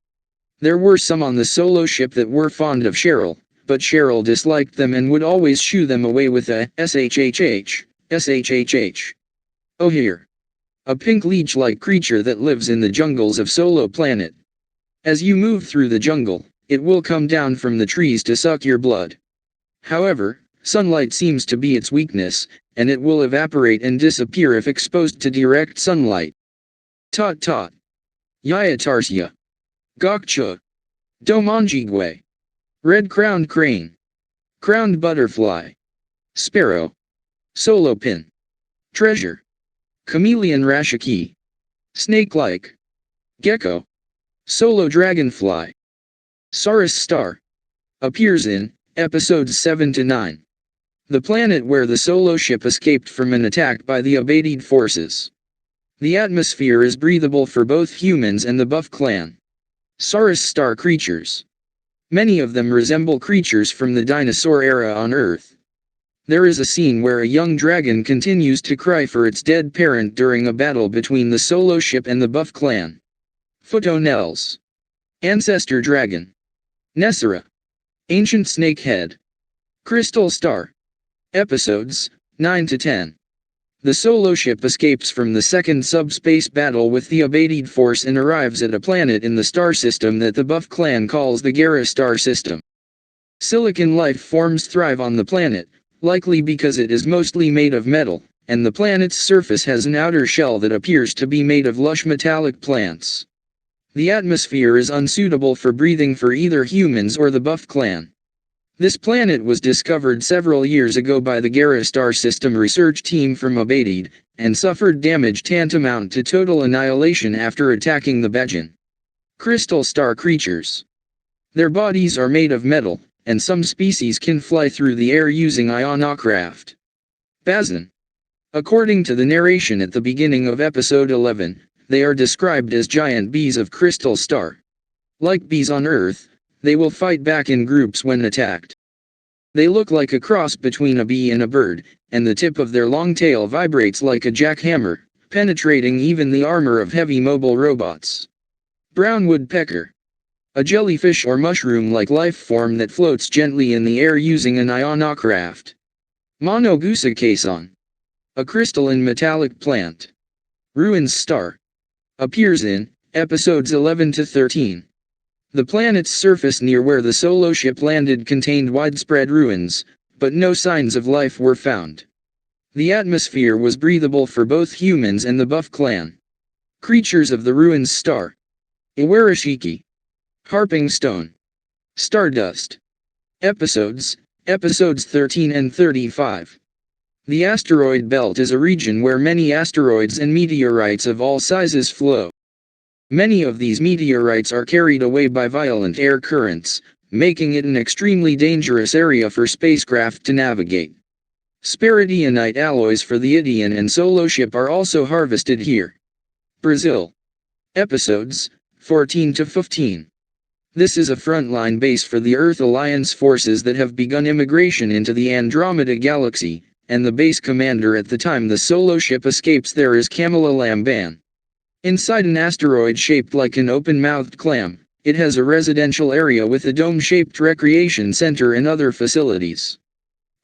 There were some on the Solo ship that were fond of Cheryl, but Cheryl disliked them and would always shoo them away with a shhh, shhh. Oh here. A pink leech-like creature that lives in the jungles of Solo Planet. As you move through the jungle, it will come down from the trees to suck your blood. However, sunlight seems to be its weakness, and it will evaporate and disappear if exposed to direct sunlight. Tot Tot. Yayatarsia. Gokcha. Domonjigwe. Red-crowned crane. Crowned butterfly. Sparrow. Solo pin. Treasure. Chameleon rashiki. Snake-like. Gecko. Solo dragonfly. Saurus Star. Appears in Episodes 7 to 9. The planet where the Solo ship escaped from an attack by the Abated forces. The atmosphere is breathable for both humans and the Buff clan. Saurus Star creatures. Many of them resemble creatures from the dinosaur era on Earth. There is a scene where a young dragon continues to cry for its dead parent during a battle between the Solo ship and the Buff clan. Photonels. Ancestor Dragon. Nessera. Ancient Snakehead. Crystal Star. Episodes 9 to 10. The Solo ship escapes from the second subspace battle with the Abated force and arrives at a planet in the star system that the Buff clan calls the Gara star system. Silicon life forms thrive on the planet, likely because it is mostly made of metal, and the planet's surface has an outer shell that appears to be made of lush metallic plants. The atmosphere is unsuitable for breathing for either humans or the Buff clan. This planet was discovered several years ago by the Gara star system research team from Abated, and suffered damage tantamount to total annihilation after attacking the Bajin. Crystal star creatures. Their bodies are made of metal, and some species can fly through the air using ionocraft. Bazin. According to the narration at the beginning of episode 11, they are described as giant bees of Crystal Star. Like bees on Earth, they will fight back in groups when attacked. They look like a cross between a bee and a bird, and the tip of their long tail vibrates like a jackhammer, penetrating even the armor of heavy mobile robots. Brown woodpecker. A jellyfish or mushroom-like life form that floats gently in the air using an ionocraft. Monogusa caison. A crystalline metallic plant. Ruins star. Appears in episodes 11 to 13. The planet's surface near where the solo ship landed contained widespread ruins, but no signs of life were found. The atmosphere was breathable for both humans and the Buff clan. Creatures of the ruins star. Iwarashiki. Harping stone. Stardust. Episodes 13 and 35. The asteroid belt is a region where many asteroids and meteorites of all sizes flow. Many of these meteorites are carried away by violent air currents, making it an extremely dangerous area for spacecraft to navigate. Sparadionite alloys for the Ideon and solo ship are also harvested here. Brazil. Episodes 14 to 15. This is a frontline base for the Earth Alliance forces that have begun immigration into the Andromeda Galaxy, and the base commander at the time the solo ship escapes there is Kamala Lamban. Inside an asteroid shaped like an open-mouthed clam, it has a residential area with a dome-shaped recreation center and other facilities.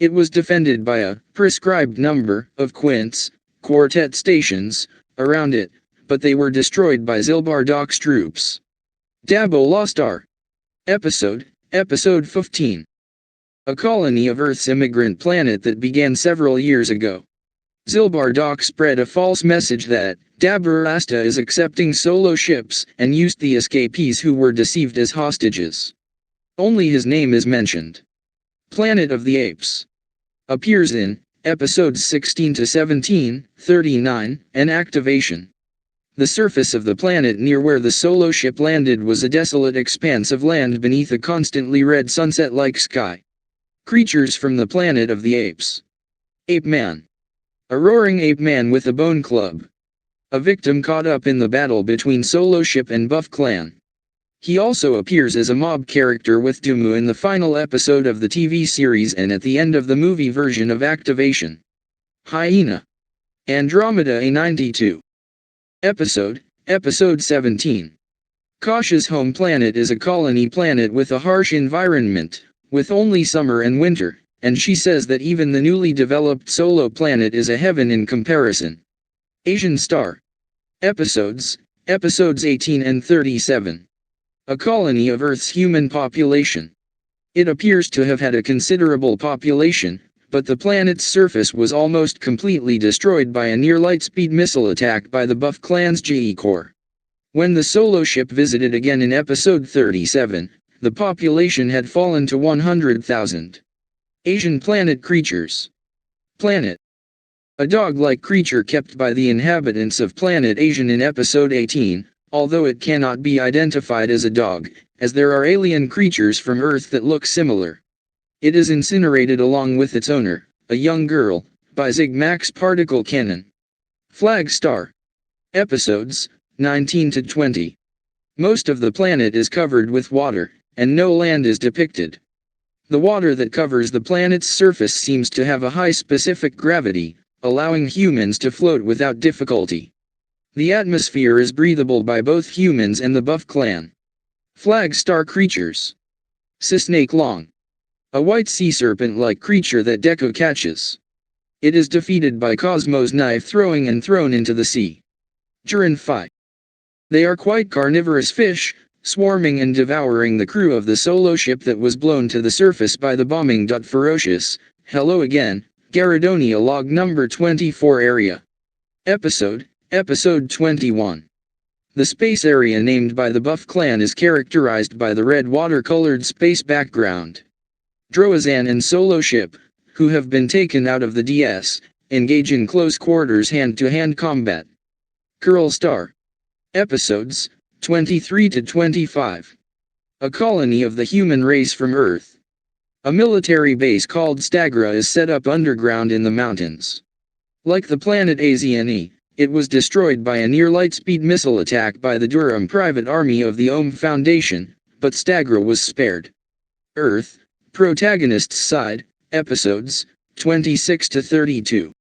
It was defended by a prescribed number of quartet stations around it, but they were destroyed by Zilbardok's troops. Dabo Lostar. Episode 15. A colony of Earth's immigrant planet that began several years ago. Zilbardok spread a false message that Dabarasta is accepting solo ships and used the escapees who were deceived as hostages. Only his name is mentioned. Planet of the Apes. Appears in episodes 16 to 17, 39, and Activation. The surface of the planet near where the solo ship landed was a desolate expanse of land beneath a constantly red sunset-like sky. Creatures from the Planet of the Apes. Ape Man. A roaring ape man with a bone club. A victim caught up in the battle between solo ship and Buff clan. He also appears as a mob character with Dumu in the final episode of the TV series and at the end of the movie version of Activation. Hyena. Andromeda A92. Episode 17. Kasha's home planet is a colony planet with a harsh environment, with only summer and winter, and she says that even the newly developed solo planet is a heaven in comparison. Asian Star. Episodes 18 and 37. A colony of Earth's human population. It appears to have had a considerable population, but the planet's surface was almost completely destroyed by a near-light-speed missile attack by the Buff clan's GE Corps. When the solo ship visited again in episode 37, the population had fallen to 100,000. Asian planet creatures. Planet. A dog-like creature kept by the inhabitants of planet Asian in episode 18, although it cannot be identified as a dog, as there are alien creatures from Earth that look similar. It is incinerated along with its owner, a young girl, by Zigmax particle cannon. Flag Star. Episodes 19 to 20. Most of the planet is covered with water, and no land is depicted. The water that covers the planet's surface seems to have a high specific gravity, allowing humans to float without difficulty. The atmosphere is breathable by both humans and the Buff clan. Flag Star creatures. Sisnake Long. A white sea serpent-like creature that Deku catches. It is defeated by Cosmo's knife throwing and thrown into the sea. Jiranfi. They are quite carnivorous fish, swarming and devouring the crew of the solo ship that was blown to the surface by the bombing. Ferocious. Hello again, Garadonia log number 24 area. Episode 21. The space area named by the Buff clan is characterized by the red watercolored space background. Droazan and solo ship, who have been taken out of the DS, engage in close quarters hand-to-hand combat. Curl Star. Episodes 23 to 25. A colony of the human race from Earth. A military base called Stagra is set up underground in the mountains. Like the planet Aziani, it was destroyed by a near-light-speed missile attack by the Durham Private Army of the Ohm Foundation, but Stagra was spared. Earth. Protagonist's Side, Episodes 26 to 32.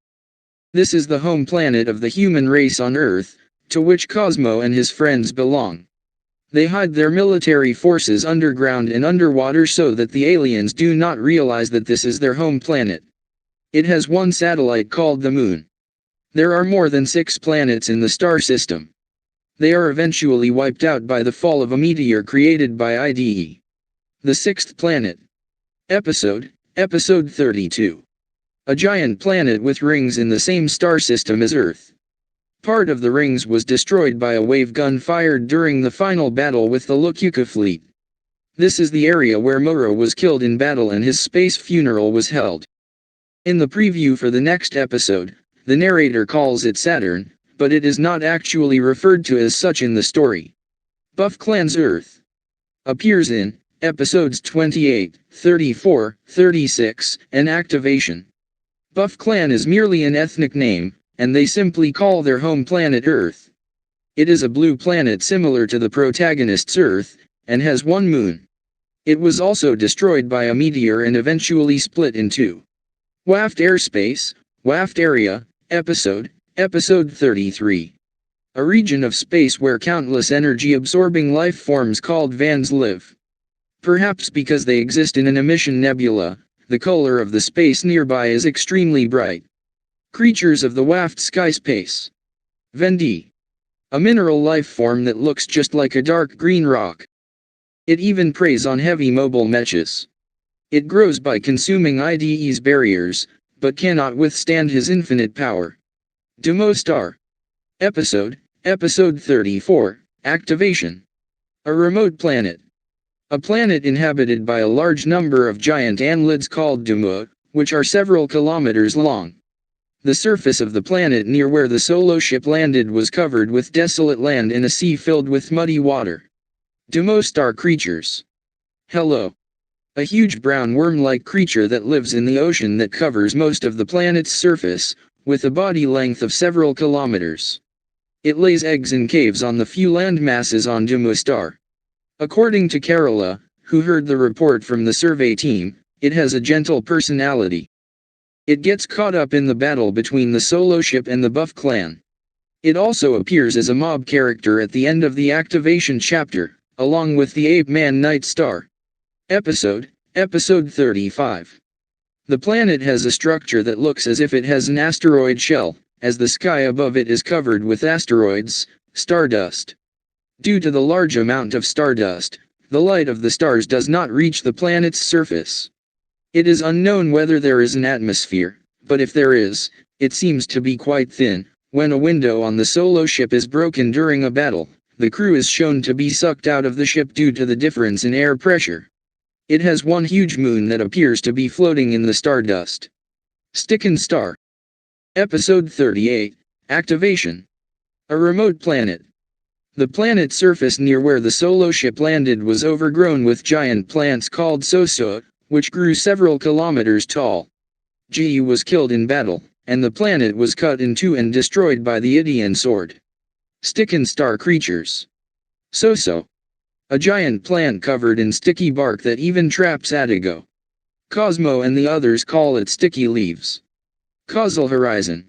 This is the home planet of the human race on Earth, to which Cosmo and his friends belong. They hide their military forces underground and underwater so that the aliens do not realize that this is their home planet. It has one satellite called the Moon. There are more than 6 planets in the star system. They are eventually wiped out by the fall of a meteor created by IDE. The 6th planet. Episode 32. A giant planet with rings in the same star system as Earth. Part of the rings was destroyed by a wave gun fired during the final battle with the Lukuka fleet. This is the area where Moro was killed in battle and his space funeral was held. In the preview for the next episode, the narrator calls it Saturn, but it is not actually referred to as such in the story. Buff Clan's Earth appears in episodes 28, 34, 36, and Activation. Buff Clan is merely an ethnic name, and they simply call their home planet Earth. It is a blue planet similar to the protagonist's Earth, and has one moon. It was also destroyed by a meteor and eventually split in two. Waft Airspace, Waft Area, Episode 33. A region of space where countless energy-absorbing life forms called Vans live. Perhaps because they exist in an emission nebula, the color of the space nearby is extremely bright. Creatures of the Waft sky space. Vendi. A mineral life form that looks just like a dark green rock. It even preys on heavy mobile mechas. It grows by consuming IDE's barriers, but cannot withstand his infinite power. Demostar. Episode 34, Activation. A remote planet. A planet inhabited by a large number of giant annelids called Demo, which are several kilometers long. The surface of the planet near where the solo ship landed was covered with desolate land and a sea filled with muddy water. Demostar creatures. Hello. A huge brown worm-like creature that lives in the ocean that covers most of the planet's surface, with a body length of several kilometers. It lays eggs in caves on the few land masses on Demostar. According to Kerala, who heard the report from the survey team, it has a gentle personality. It gets caught up in the battle between the solo ship and the Buff clan. It also appears as a mob character at the end of the Activation chapter, along with the ape man Night Star. Episode 35. The planet has a structure that looks as if it has an asteroid shell, as the sky above it is covered with asteroids, stardust. Due to the large amount of stardust, the light of the stars does not reach the planet's surface. It is unknown whether there is an atmosphere, but if there is, it seems to be quite thin. When a window on the solo ship is broken during a battle, the crew is shown to be sucked out of the ship due to the difference in air pressure. It has one huge moon that appears to be floating in the stardust. Stickin' Star. Episode 38, Activation. A remote planet. The planet's surface near where the solo ship landed was overgrown with giant plants called Soso, which grew several kilometers tall. Ji was killed in battle, and the planet was cut in two and destroyed by the Ideon sword. Stickin' Star creatures. Soso. A giant plant covered in sticky bark that even traps Adigo. Cosmo and the others call it sticky leaves. Causal Horizon.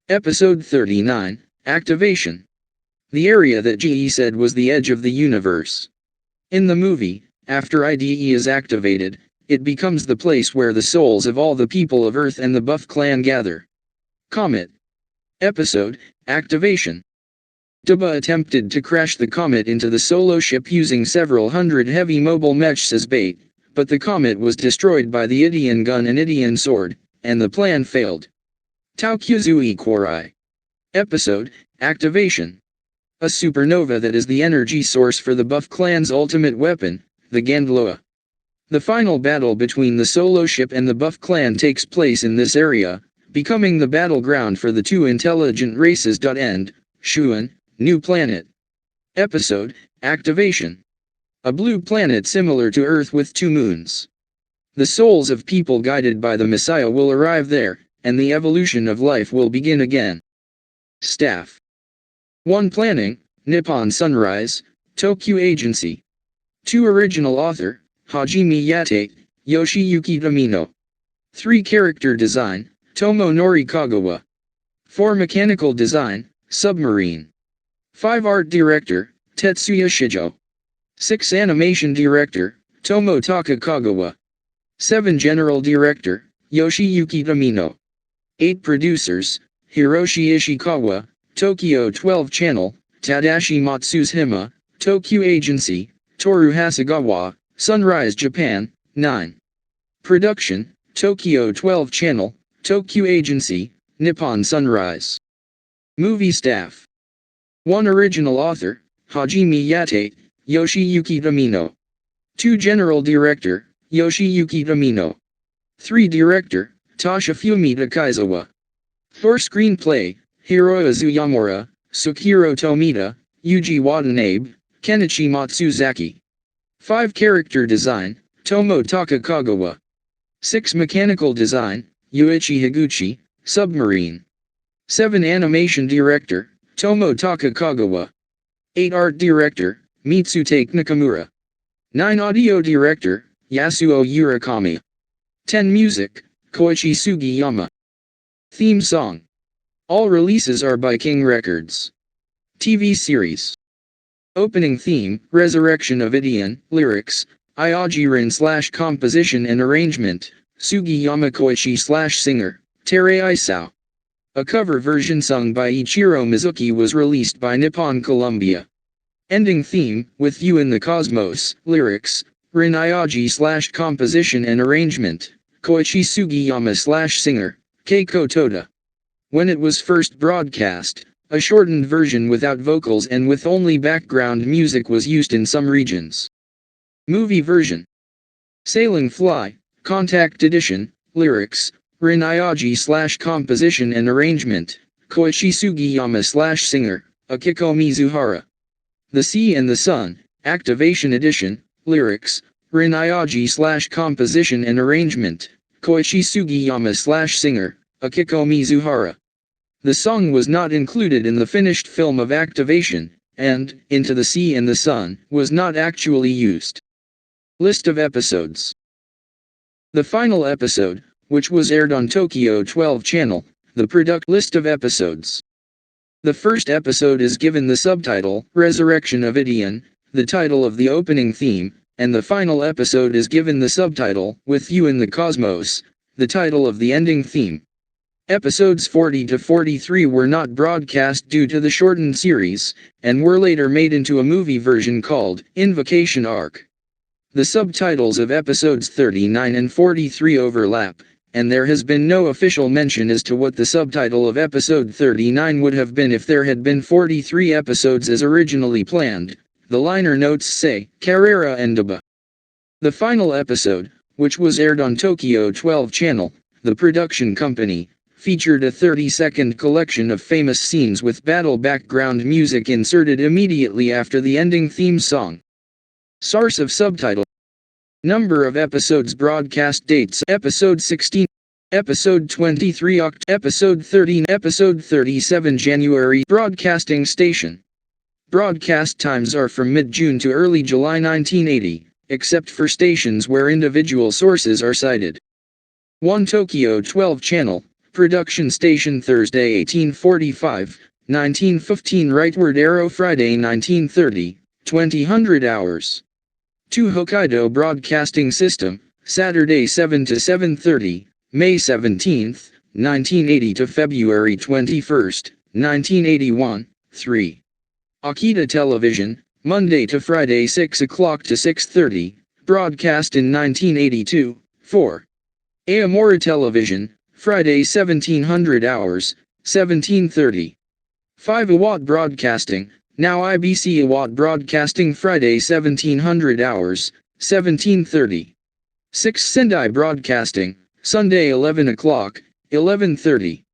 Episode 39, Activation. The area that GE said was the edge of the universe. In the movie, after IDE is activated, it becomes the place where the souls of all the people of Earth and the Buff clan gather. Comet. Episode, Activation. Duba attempted to crash the comet into the solo ship using several hundred heavy mobile mechs as bait, but the comet was destroyed by the Ideon gun and Ideon sword, and the plan failed. Taokyuzui Korai. Episode, Activation. A supernova that is the energy source for the Buff clan's ultimate weapon, the Gandloa. The final battle between the solo ship and the Buff clan takes place in this area, becoming the battleground for the two intelligent races. End, Shuan, New Planet. Episode, Activation. A blue planet similar to Earth with two moons. The souls of people guided by the Messiah will arrive there, and the evolution of life will begin again. Staff. 1 Planning, Nippon Sunrise, Tokyo Agency. 2 Original Author, Hajime Yatate, Yoshiyuki Tomino. 3 Character Design, Tomonori Kagawa. 4 Mechanical Design, Submarine. 5 Art Director, Tetsuya Shijo. 6 Animation Director, Tomotaka Kagawa. 7 General Director, Yoshiyuki Tomino. 8 Producers, Hiroshi Ishikawa, Tokyo 12 Channel, Tadashi Matsushima, Tokyo Agency, Toru Hasegawa, Sunrise Japan. 9. Production, Tokyo 12 Channel, Tokyo Agency, Nippon Sunrise. Movie Staff. 1 Original Author, Hajime Yatate, Yoshiyuki Tomino. 2 General Director, Yoshiyuki Tomino. 3 Director, Toshifumi Takaizawa. 4 Screenplay, Hiroyazu Yamura, Sukiro Tomita, Yuji Watanabe, Kenichi Matsuzaki. 5 Character Design, Tomotaka Kagawa. 6 Mechanical Design, Yuichi Higuchi, Submarine. 7 Animation Director, Tomotaka Kagawa. 8 Art Director, Mitsutake Nakamura. 9 Audio Director, Yasuo Urakami. 10 Music, Koichi Sugiyama. Theme Song. All releases are by King Records. TV Series. Opening Theme, Resurrection of Ideon. Lyrics, Iojirin / Composition and Arrangement, Sugiyama Koichi / Singer, Terei Isao. A cover version sung by Ichiro Mizuki was released by Nippon Columbia. Ending Theme, With You in the Cosmos. Lyrics, Rin Ioji / Composition and Arrangement, Koichi Sugiyama / Singer, Keiko Toda. When it was first broadcast, a shortened version without vocals and with only background music was used in some regions. Movie version. Sailing Fly, Contact Edition. Lyrics, Rin Ioji / Composition and Arrangement, Koichi Sugiyama / Singer, Akiko Mizuhara. The Sea and the Sun, Activation Edition. Lyrics, Rin Ioji / Composition and Arrangement, Koichi Sugiyama / Singer, Akiko Mizuhara. The song was not included in the finished film of Activation, and Into the Sea and the Sun was not actually used. List of episodes. The final episode, which was aired on Tokyo 12 Channel, the product list of episodes. The first episode is given the subtitle, Resurrection of Ideon, the title of the opening theme, and the final episode is given the subtitle, With You in the Cosmos, the title of the ending theme. Episodes 40 to 43 were not broadcast due to the shortened series, and were later made into a movie version called Invocation Arc. The subtitles of episodes 39 and 43 overlap, and there has been no official mention as to what the subtitle of episode 39 would have been if there had been 43 episodes as originally planned. The liner notes say, Carrera Endaba. The final episode, which was aired on Tokyo 12 Channel, the production company, featured a 30-second collection of famous scenes with battle background music inserted immediately after the ending theme song. Source of subtitle. Number of episodes. Broadcast dates. Episode 16, Episode 23 Episode 13, Episode 37 January. Broadcasting station. Broadcast times are from mid-June to early July 1980, except for stations where individual sources are cited. 1 Tokyo 12 Channel, Production Station Thursday 1845, 1915 Rightward Arrow Friday 1930, 2000 hours. 2 Hokkaido Broadcasting System, Saturday 7 to 7:30, May 17, 1980 to February 21, 1981, 3. Akita Television, Monday to Friday 6 o'clock to 6:30, broadcast in 1982, 4. Aomori Television, Friday 1700 hours, 17:30. 5 Iwate Broadcasting, now IBC Iwate Broadcasting Friday 1700 hours, 17:30. 6 Sendai Broadcasting, Sunday 11 o'clock, 11:30.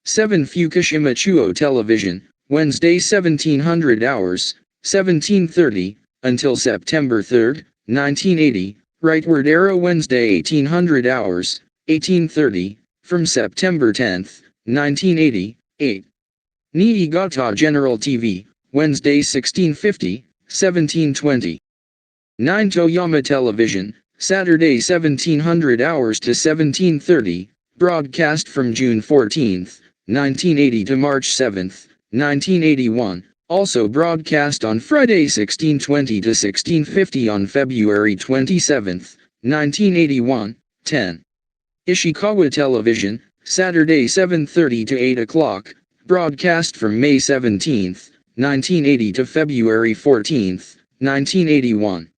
7 Fukushima Chuo Television, Wednesday 1700 hours, 17:30, until September 3, 1980, Rightward Arrow Wednesday 1800 hours, 18:30, from September 10, 1980, 8. Niigata General TV, Wednesday 1650, 1720. 9 Toyama Television, Saturday 1700 hours to 17:30, broadcast from June 14, 1980 to March 7, 1981, Also broadcast on Friday 1620 to 1650 on February 27, 1981, 10. Ishikawa Television, Saturday 7:30 to 8 o'clock, broadcast from May 17, 1980 to February 14, 1981.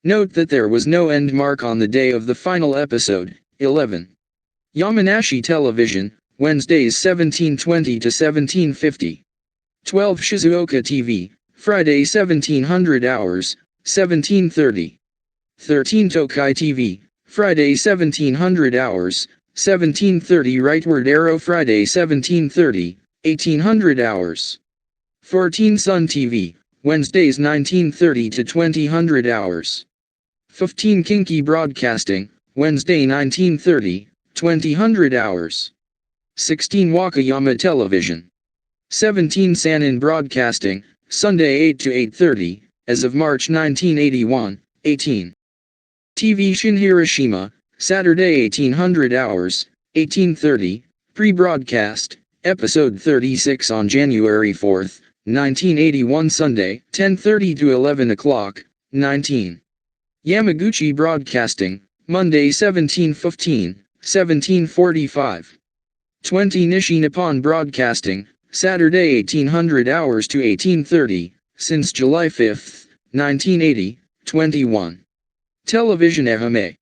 Note that there was no end mark on the day of the final episode, 11. Yamanashi Television, Wednesdays 1720 to 1750. 12 Shizuoka TV, Friday 1700 hours, 1730. 13 Tokai TV, Friday 1700 hours, 1730 Rightward Arrow Friday 1730, 1800 hours. 14 Sun TV, Wednesdays 1930 to 2000 hours. 15 Kinky Broadcasting, Wednesday 1930, 2000 hours. 16 Wakayama Television. 17 Sanin Broadcasting, Sunday 8 to 8:30, as of March 1981, 18. TV Shin Hiroshima, Saturday 1800 hours, 1830, pre-broadcast, episode 36 on January 4, 1981 Sunday, 10:30 to 11 o'clock, 19. Yamaguchi Broadcasting, Monday 1715, 1745. 20 Nishi Nippon Broadcasting, Saturday 1800 hours to 1830, since July 5, 1980, 21. Television Ehime.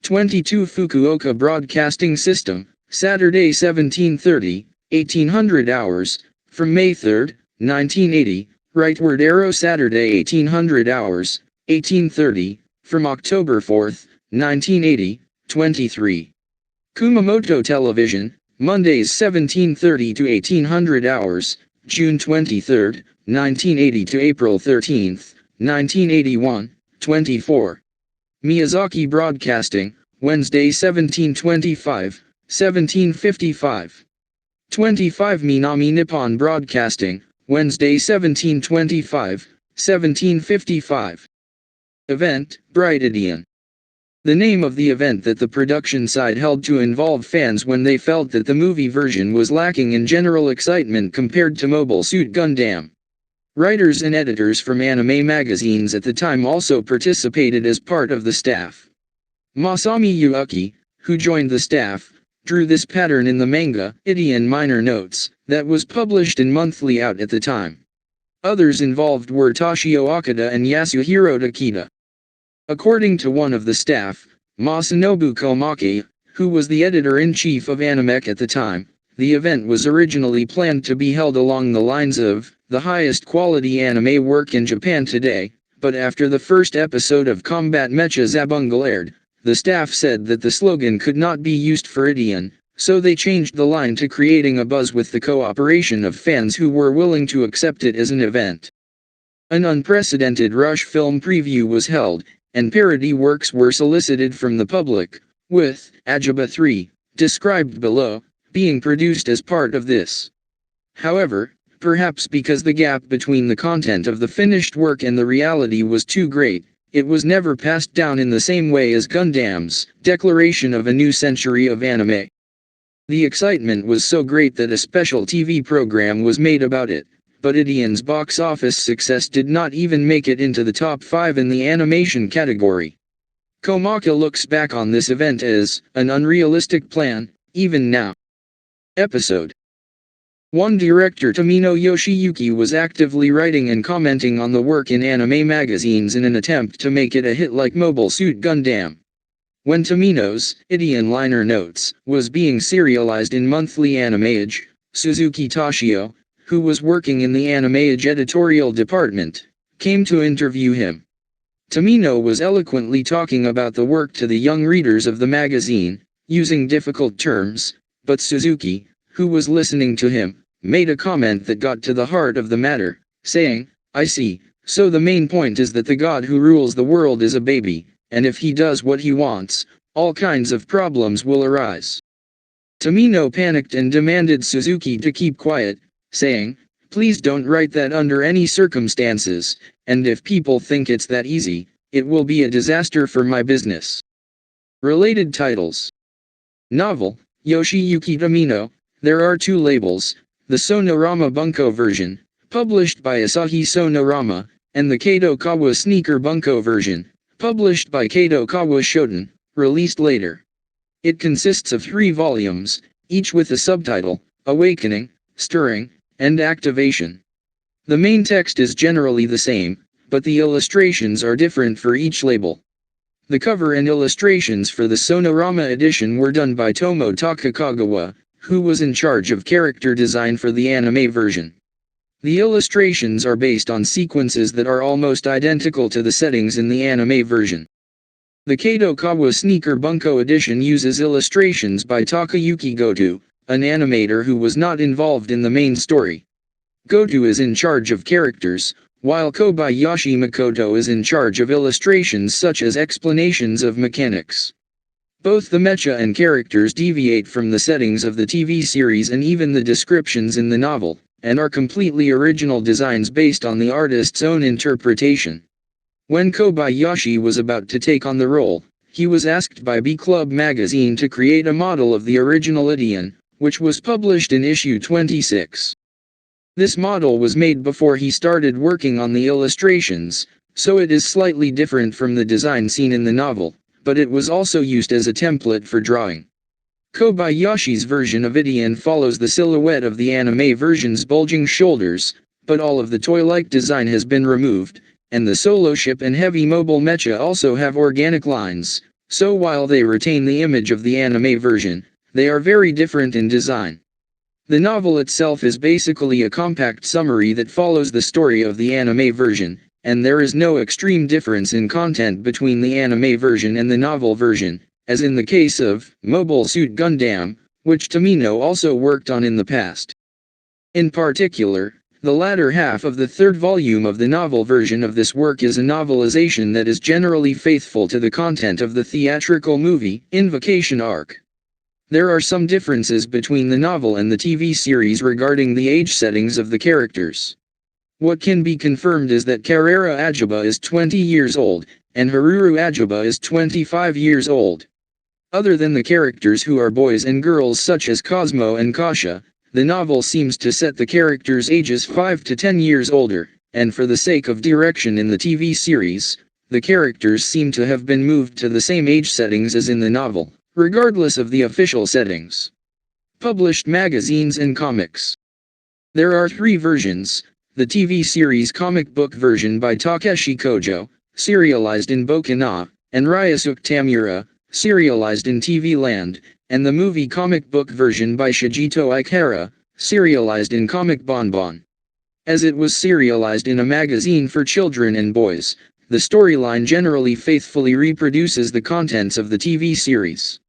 22 Fukuoka Broadcasting System, Saturday 1730, 1800 hours, from May 3, 1980, Rightward Arrow Saturday 1800 hours, 1830, from October 4, 1980, 23. Kumamoto Television, Mondays 1730 to 1800 hours, June 23, 1980 to April 13, 1981, 24. Miyazaki Broadcasting, Wednesday 1725, 1755. 25 Minami Nippon Broadcasting, Wednesday 1725, 1755. Event, Bright Ideon. The name of the event that the production side held to involve fans when they felt that the movie version was lacking in general excitement compared to Mobile Suit Gundam. Writers and editors from anime magazines at the time also participated as part of the staff. Masami Yuuki, who joined the staff, drew this pattern in the manga, Ideon Minor Notes, that was published in monthly out at the time. Others involved were Toshio Okada and Yasuhiro Takeda. According to one of the staff, Masanobu Komaki, who was the editor-in-chief of Animax at the time, the event was originally planned to be held along the lines of the highest quality anime work in Japan today, but after the first episode of Combat Mecha Zabungle aired, the staff said that the slogan could not be used for Ideon, so they changed the line to creating a buzz with the cooperation of fans who were willing to accept it as an event. An unprecedented rush film preview was held, and parody works were solicited from the public, with Ajiba 3, described below, being produced as part of this. However, perhaps because the gap between the content of the finished work and the reality was too great, it was never passed down in the same way as Gundam's declaration of a new century of anime. The excitement was so great that a special TV program was made about it, but Ideon's box office success did not even make it into the top 5 in the animation category. Komaka looks back on this event as an unrealistic plan, even now. Episode 1 Director Tomino Yoshiyuki was actively writing and commenting on the work in anime magazines in an attempt to make it a hit like Mobile Suit Gundam. When Tomino's Ideon liner notes was being serialized in monthly Anime Age, Suzuki Toshio, who was working in the Anime Age editorial department, came to interview him. Tomino was eloquently talking about the work to the young readers of the magazine, using difficult terms, but Suzuki, who was listening to him, made a comment that got to the heart of the matter, saying, "I see, so the main point is that the god who rules the world is a baby, and if he does what he wants, all kinds of problems will arise." Tomino panicked and demanded Suzuki to keep quiet, saying, "Please don't write that under any circumstances, and if people think it's that easy, it will be a disaster for my business." Related titles. Novel, Yoshiyuki Tomino. There are 2 labels, the Sonorama Bunko version, published by Asahi Sonorama, and the Kadokawa Sneaker Bunko version, published by Kadokawa Shoten, released later. It consists of 3 volumes, each with a subtitle, Awakening, Stirring, and Activation. The main text is generally the same, but the illustrations are different for each label. The cover and illustrations for the Sonorama edition were done by Tomo Takakagawa, who was in charge of character design for the anime version. The illustrations are based on sequences that are almost identical to the settings in the anime version. The Kadokawa Sneaker Bunko edition uses illustrations by Takayuki Goto, an animator who was not involved in the main story. Goto is in charge of characters, while Kobayashi Makoto is in charge of illustrations such as explanations of mechanics. Both the mecha and characters deviate from the settings of the TV series and even the descriptions in the novel, and are completely original designs based on the artist's own interpretation. When Kobayashi was about to take on the role, he was asked by B Club magazine to create a model of the original Ideon, which was published in issue 26. This model was made before he started working on the illustrations, so it is slightly different from the design seen in the novel, but it was also used as a template for drawing. Kobayashi's version of Ideon follows the silhouette of the anime version's bulging shoulders, but all of the toy-like design has been removed, and the solo ship and heavy mobile mecha also have organic lines, so while they retain the image of the anime version, they are very different in design. The novel itself is basically a compact summary that follows the story of the anime version, and there is no extreme difference in content between the anime version and the novel version, as in the case of Mobile Suit Gundam, which Tomino also worked on in the past. In particular, the latter half of the 3rd volume of the novel version of this work is a novelization that is generally faithful to the content of the theatrical movie, Invocation Arc. There are some differences between the novel and the TV series regarding the age settings of the characters. What can be confirmed is that Karera Ajiba is 20 years old, and Haruru Ajiba is 25 years old. Other than the characters who are boys and girls such as Cosmo and Kasha, the novel seems to set the characters' ages 5 to 10 years older, and for the sake of direction in the TV series, the characters seem to have been moved to the same age settings as in the novel, regardless of the official settings. Published magazines and comics. There are 3 versions: the TV series comic book version by Takeshi Kojo, serialized in Bokana, and Ryusuke Tamura, serialized in TV Land, and the movie comic book version by Shigito Ikehara, serialized in Comic Bonbon. As it was serialized in a magazine for children and boys, the storyline generally faithfully reproduces the contents of the TV series.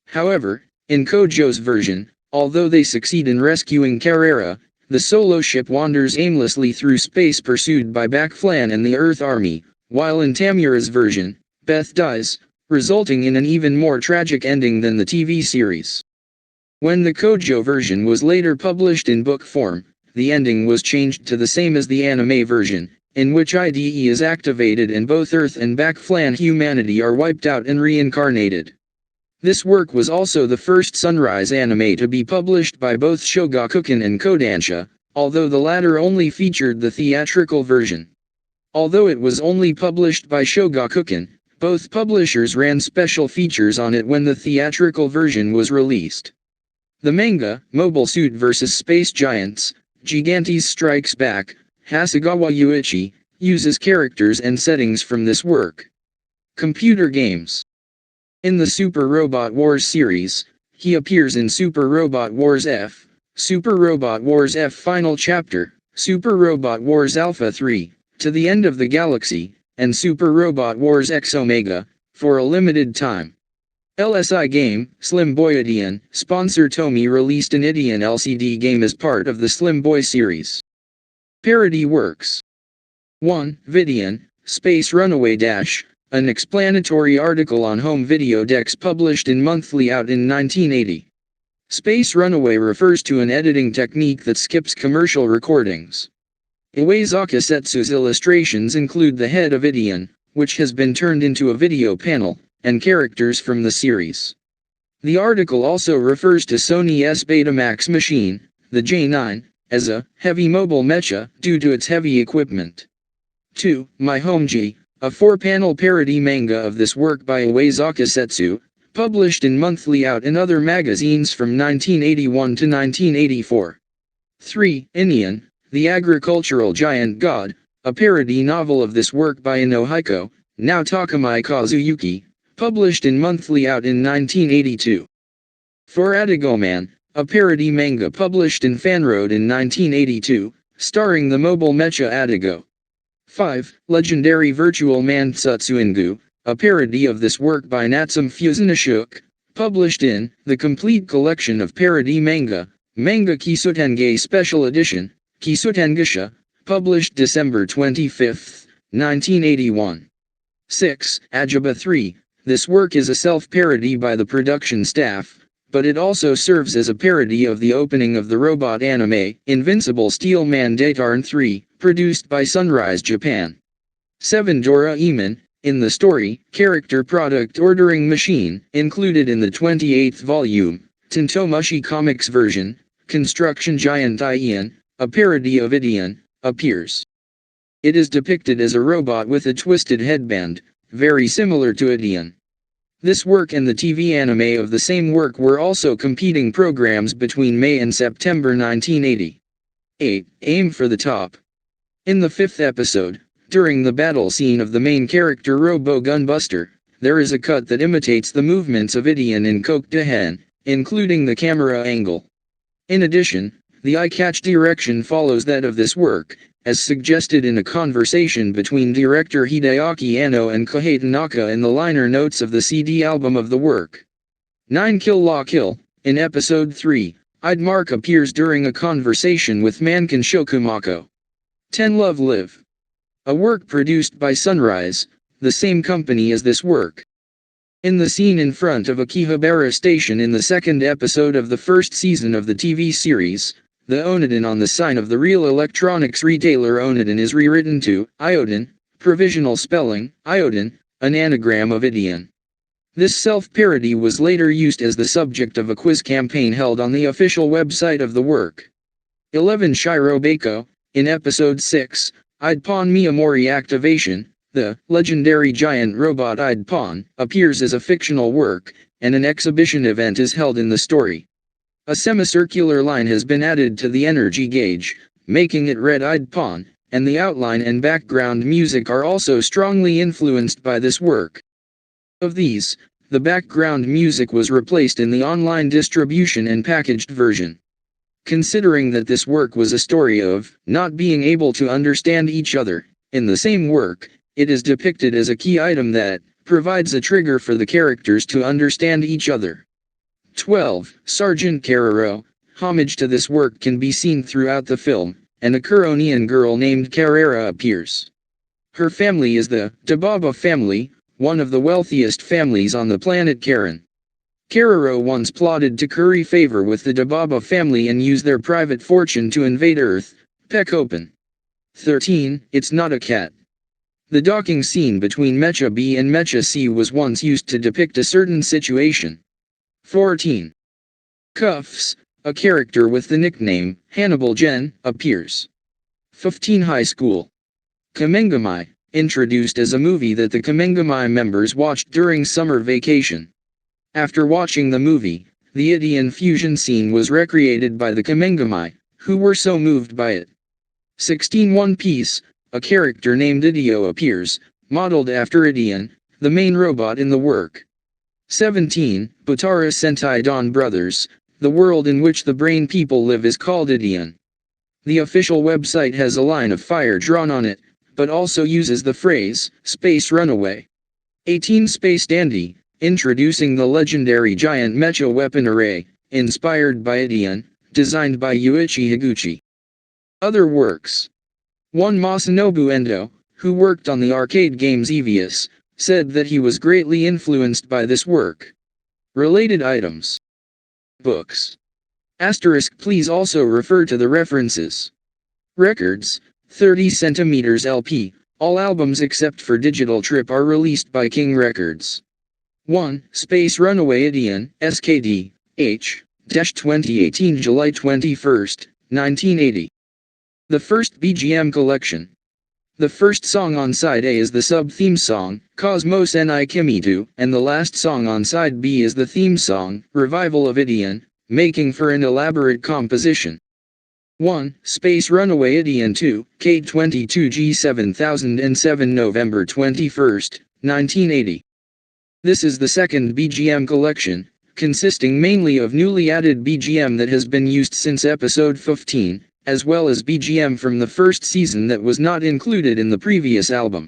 However, in Kojo's version, although they succeed in rescuing Carrera, the solo ship wanders aimlessly through space pursued by Bakflan and the Earth Army, while in Tamura's version, Beth dies, resulting in an even more tragic ending than the TV series. When the Kojo version was later published in book form, the ending was changed to the same as the anime version, in which IDE is activated and both Earth and Bakflan humanity are wiped out and reincarnated. This work was also the first Sunrise anime to be published by both Shogakukan and Kodansha, although the latter only featured the theatrical version. Although it was only published by Shogakukan, both publishers ran special features on it when the theatrical version was released. The manga, Mobile Suit vs. Space Giants, Gigantes Strikes Back, Hasegawa Yuichi, uses characters and settings from this work. Computer games. In the Super Robot Wars series, he appears in Super Robot Wars F, Super Robot Wars F Final Chapter, Super Robot Wars Alpha 3, To the End of the Galaxy, and Super Robot Wars X Omega, for a limited time. LSI game, Slim Boy Ideon, sponsor Tomy released an Ideon LCD game as part of the Slim Boy series. Parody works. 1. Videon, Space Runaway Dash, an explanatory article on home video decks published in Monthly Out in 1980. Space Runaway refers to an editing technique that skips commercial recordings. Iwazaka Setsu's illustrations include the head of Ideon, which has been turned into a video panel, and characters from the series. The article also refers to Sony's Betamax machine, the J9, as a heavy mobile mecha due to its heavy equipment. 2. My Homeji, a 4-panel parody manga of this work by Uezaka Setsu, published in Monthly Out and other magazines from 1981 to 1984. 3. Ideon, the agricultural giant god, a parody novel of this work by Ino Hiko, now Takamai Kazuyuki, published in Monthly Out in 1982. 4. Adigoman, a parody manga published in Fanroad in 1982, starring the mobile mecha Adigo. 5. Legendary Virtual Man Tsutsuingu, a parody of this work by Natsume Fuzunashuk, published in The Complete Collection of Parody Manga, Manga Kisutenge Special Edition, Kisutengasha, published December 25, 1981. 6. Ajiba 3, this work is a self-parody by the production staff, but it also serves as a parody of the opening of the robot anime, Invincible Steel Man Daytarn 3, produced by Sunrise Japan. 7. Doraemon, in the story, character product ordering machine, included in the 28th volume, Tentomushi Comics version, Construction Giant Ideon, a parody of Ideon, appears. It is depicted as a robot with a twisted headband, very similar to Ideon. This work and the TV anime of the same work were also competing programs between May and September 1980. 8. Aim for the Top. In the 5th episode, during the battle scene of the main character Robo Gunbuster, there is a cut that imitates the movements of Ideon in Koke Dehen, including the camera angle. In addition, the eye-catch direction follows that of this work, as suggested in a conversation between director Hideaki Anno and Kohei Tanaka in the liner notes of the CD album of the work. 9. Kill La Kill, in episode 3, Idmark appears during a conversation with Mankin Shokumako. 10. Love Live, a work produced by Sunrise, the same company as this work. In the scene in front of Akihabara Station in the 2nd episode of the 1st season of the TV series, the Oniden on the sign of the real electronics retailer Oniden is rewritten to Iodin, provisional spelling, Iodin, an anagram of Ideon. This self-parody was later used as the subject of a quiz campaign held on the official website of the work. 11. Shiro Beiko, in episode 6, Idepon Miyamori Activation, the legendary giant robot Idepon appears as a fictional work, and an exhibition event is held in the story. A semicircular line has been added to the energy gauge, making it red Idepon, and the outline and background music are also strongly influenced by this work. Of these, the background music was replaced in the online distribution and packaged version. Considering that this work was a story of not being able to understand each other, in the same work, it is depicted as a key item that provides a trigger for the characters to understand each other. 12. Sergeant Carrero, homage to this work can be seen throughout the film, and a Kuronian girl named Carrera appears. Her family is the Dababa family, one of the wealthiest families on the planet Karen. Carrero once plotted to curry favor with the Dababa family and use their private fortune to invade Earth, peck open. 13. It's Not a Cat. The docking scene between Mecha B and Mecha C was once used to depict a certain situation. 14. Cuffs, a character with the nickname Hannibal Gen, appears. 15. High School. Kamengamai, introduced as a movie that the Kamengamai members watched during summer vacation. After watching the movie, the Ideon fusion scene was recreated by the Kamengamai, who were so moved by it. 16. One Piece, a character named Ideo appears, modeled after Ideon, the main robot in the work. 17. Butara Sentai Dawn Brothers, the world in which the brain people live is called Ideon. The official website has a line of fire drawn on it, but also uses the phrase, Space Runaway. 18. Space Dandy, introducing the legendary giant mecha weapon array, inspired by Ideon, designed by Yuichi Higuchi. Other works. 1. Masanobu Endo, who worked on the arcade games Evious, said that he was greatly influenced by this work. Related items. Books. Asterisk please also refer to the references. Records, 30 cm LP, all albums except for Digital Trip are released by King Records. 1. Space Runaway Ideon, SKD, H. 2018 July 21, 1980. The first BGM collection. The first song on side A is the sub-theme song, Cosmos ni Kimitu, and the last song on side B is the theme song, Revival of Ideon, making for an elaborate composition. 1. Space Runaway Ideon 2, K22G7007 November 21, 1980. This is the second BGM collection, consisting mainly of newly added BGM that has been used since episode 15, as well as BGM from the first season that was not included in the previous album.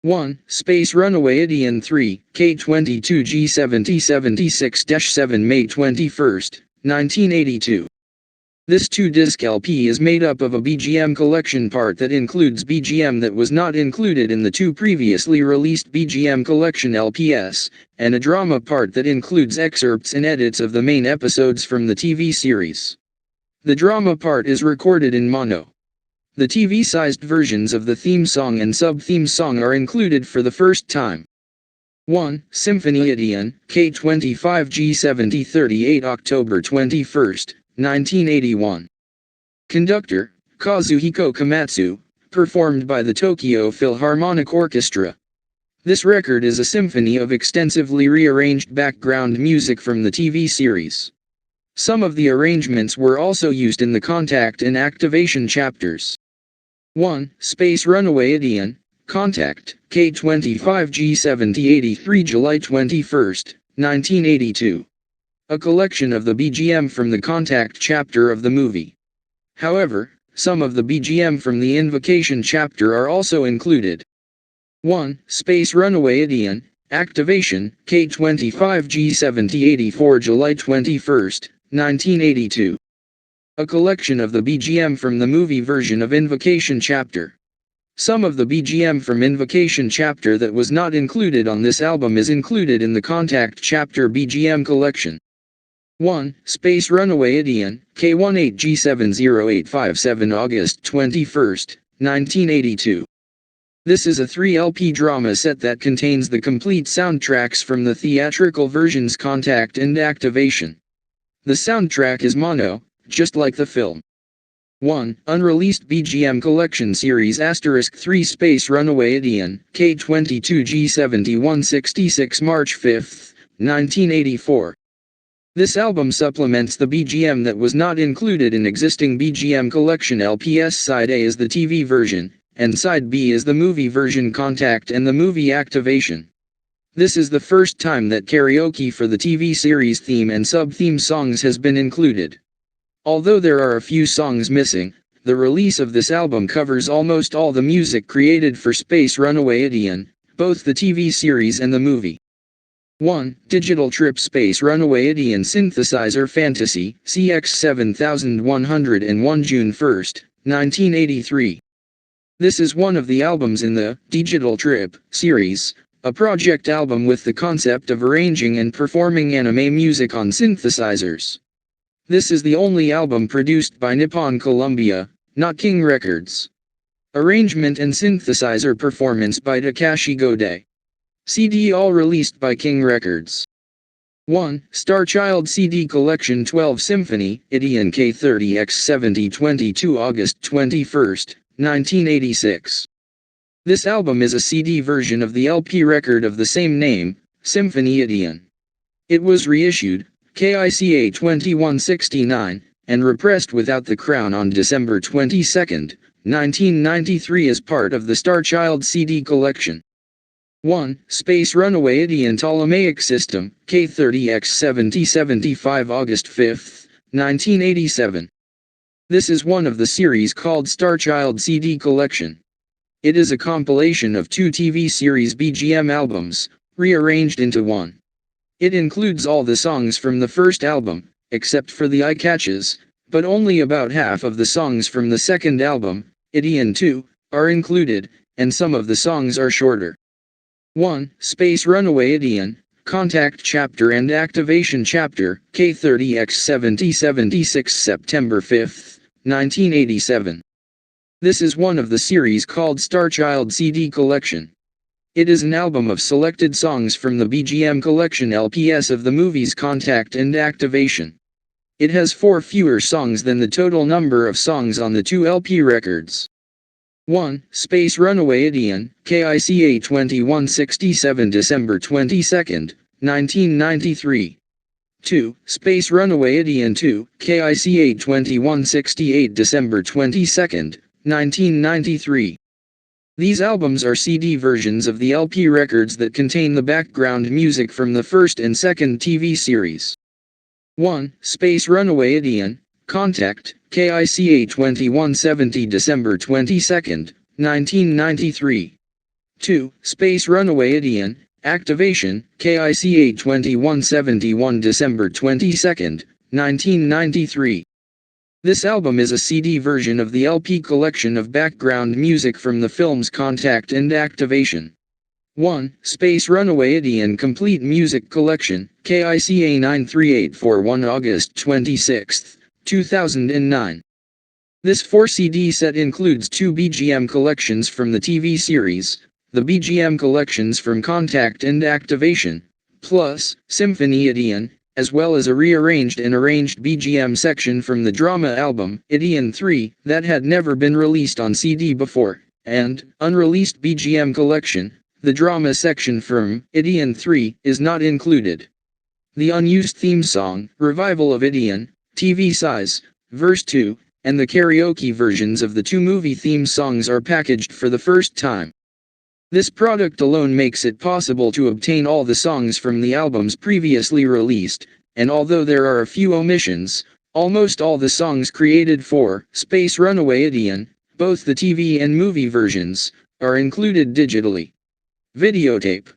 1. Space Runaway Ideon 3, K22G7076-7 May 21, 1982. This 2-disc LP is made up of a BGM collection part that includes BGM that was not included in the 2 previously released BGM collection LPs, and a drama part that includes excerpts and edits of the main episodes from the TV series. The drama part is recorded in mono. The TV-sized versions of the theme song and sub-theme song are included for the first time. 1. Symphony Ideon, K25G7038 October 21, 1981. Conductor, Kazuhiko Komatsu, performed by the Tokyo Philharmonic Orchestra. This record is a symphony of extensively rearranged background music from the TV series. Some of the arrangements were also used in the Contact and Activation chapters. 1. Space Runaway Ideon, Contact, K25G7083 July 21, 1982. A collection of the BGM from the Contact chapter of the movie. However, some of the BGM from the Invocation chapter are also included. 1. Space Runaway Ideon, Activation, K25G7084 July 21, 1982. A collection of the BGM from the movie version of Invocation chapter. Some of the BGM from Invocation chapter that was not included on this album is included in the Contact chapter BGM collection. 1. Space Runaway Ideon, K18G70857 August 21, 1982. This is a 3-LP drama set that contains the complete soundtracks from the theatrical versions Contact and Activation. The soundtrack is mono, just like the film. 1. Unreleased BGM Collection Series *3 Space Runaway Ideon, K22G7166 March 5, 1984. This album supplements the BGM that was not included in existing BGM collection LPs. Side A is the TV version, and Side B is the movie version Contact and the movie Activation. This is the first time that karaoke for the TV series theme and sub-theme songs has been included. Although there are a few songs missing, the release of this album covers almost all the music created for Space Runaway Ideon, both the TV series and the movie. 1. Digital Trip Space Runaway Ideon Synthesizer Fantasy, CX7101 June 1, 1983. This is one of the albums in the Digital Trip series, a project album with the concept of arranging and performing anime music on synthesizers. This is the only album produced by Nippon Columbia, not King Records. Arrangement and synthesizer performance by Takashi Gode. CD all released by King Records. 1. Starchild CD Collection 12 Symphony, Ideon K30X7022 August 21, 1986. This album is a CD version of the LP record of the same name, Symphony Ideon. It was reissued, KICA 2169, and repressed without the crown on December 22, 1993 as part of the Starchild CD collection. 1. Space Runaway Ideon Ptolemaic System, K30X7075 August 5, 1987. This is one of the series called Starchild CD Collection. It is a compilation of 2 TV series BGM albums, rearranged into one. It includes all the songs from the first album, except for the eye catches, but only about half of the songs from the second album, Ideon 2, are included, and some of the songs are shorter. 1. Space Runaway Ideon, Contact Chapter and Activation Chapter, K30X7076 September 5, 1987. This is one of the series called Starchild CD Collection. It is an album of selected songs from the BGM collection LPs of the movies Contact and Activation. It has 4 fewer songs than the total number of songs on the 2 LP records. 1. Space Runaway Ideon, KICA 2167 December 22, 1993. 2. Space Runaway Ideon 2, KICA 2168 December 22, 1993. These albums are CD versions of the LP records that contain the background music from the first and second TV series. 1. Space Runaway Ideon, Contact, KICA 2170 December 22, 1993. 2. Space Runaway Ideon, Activation, KICA 2171 December 22, 1993. This album is a CD version of the LP collection of background music from the films Contact and Activation. 1. Space Runaway Ideon Complete Music Collection, KICA 93841 August 26, 2009. This 4-CD set includes 2 BGM collections from the TV series, the BGM collections from Contact and Activation, plus Symphony Ideon, as well as a rearranged and arranged BGM section from the drama album, Ideon 3, that had never been released on CD before, and unreleased BGM collection. The drama section from Ideon 3 is not included. The unused theme song, Revival of Ideon, TV Size, Verse 2, and the karaoke versions of the 2 movie theme songs are packaged for the first time. This product alone makes it possible to obtain all the songs from the albums previously released, and although there are a few omissions, almost all the songs created for Space Runaway Ideon, both the TV and movie versions, are included digitally. Videotape.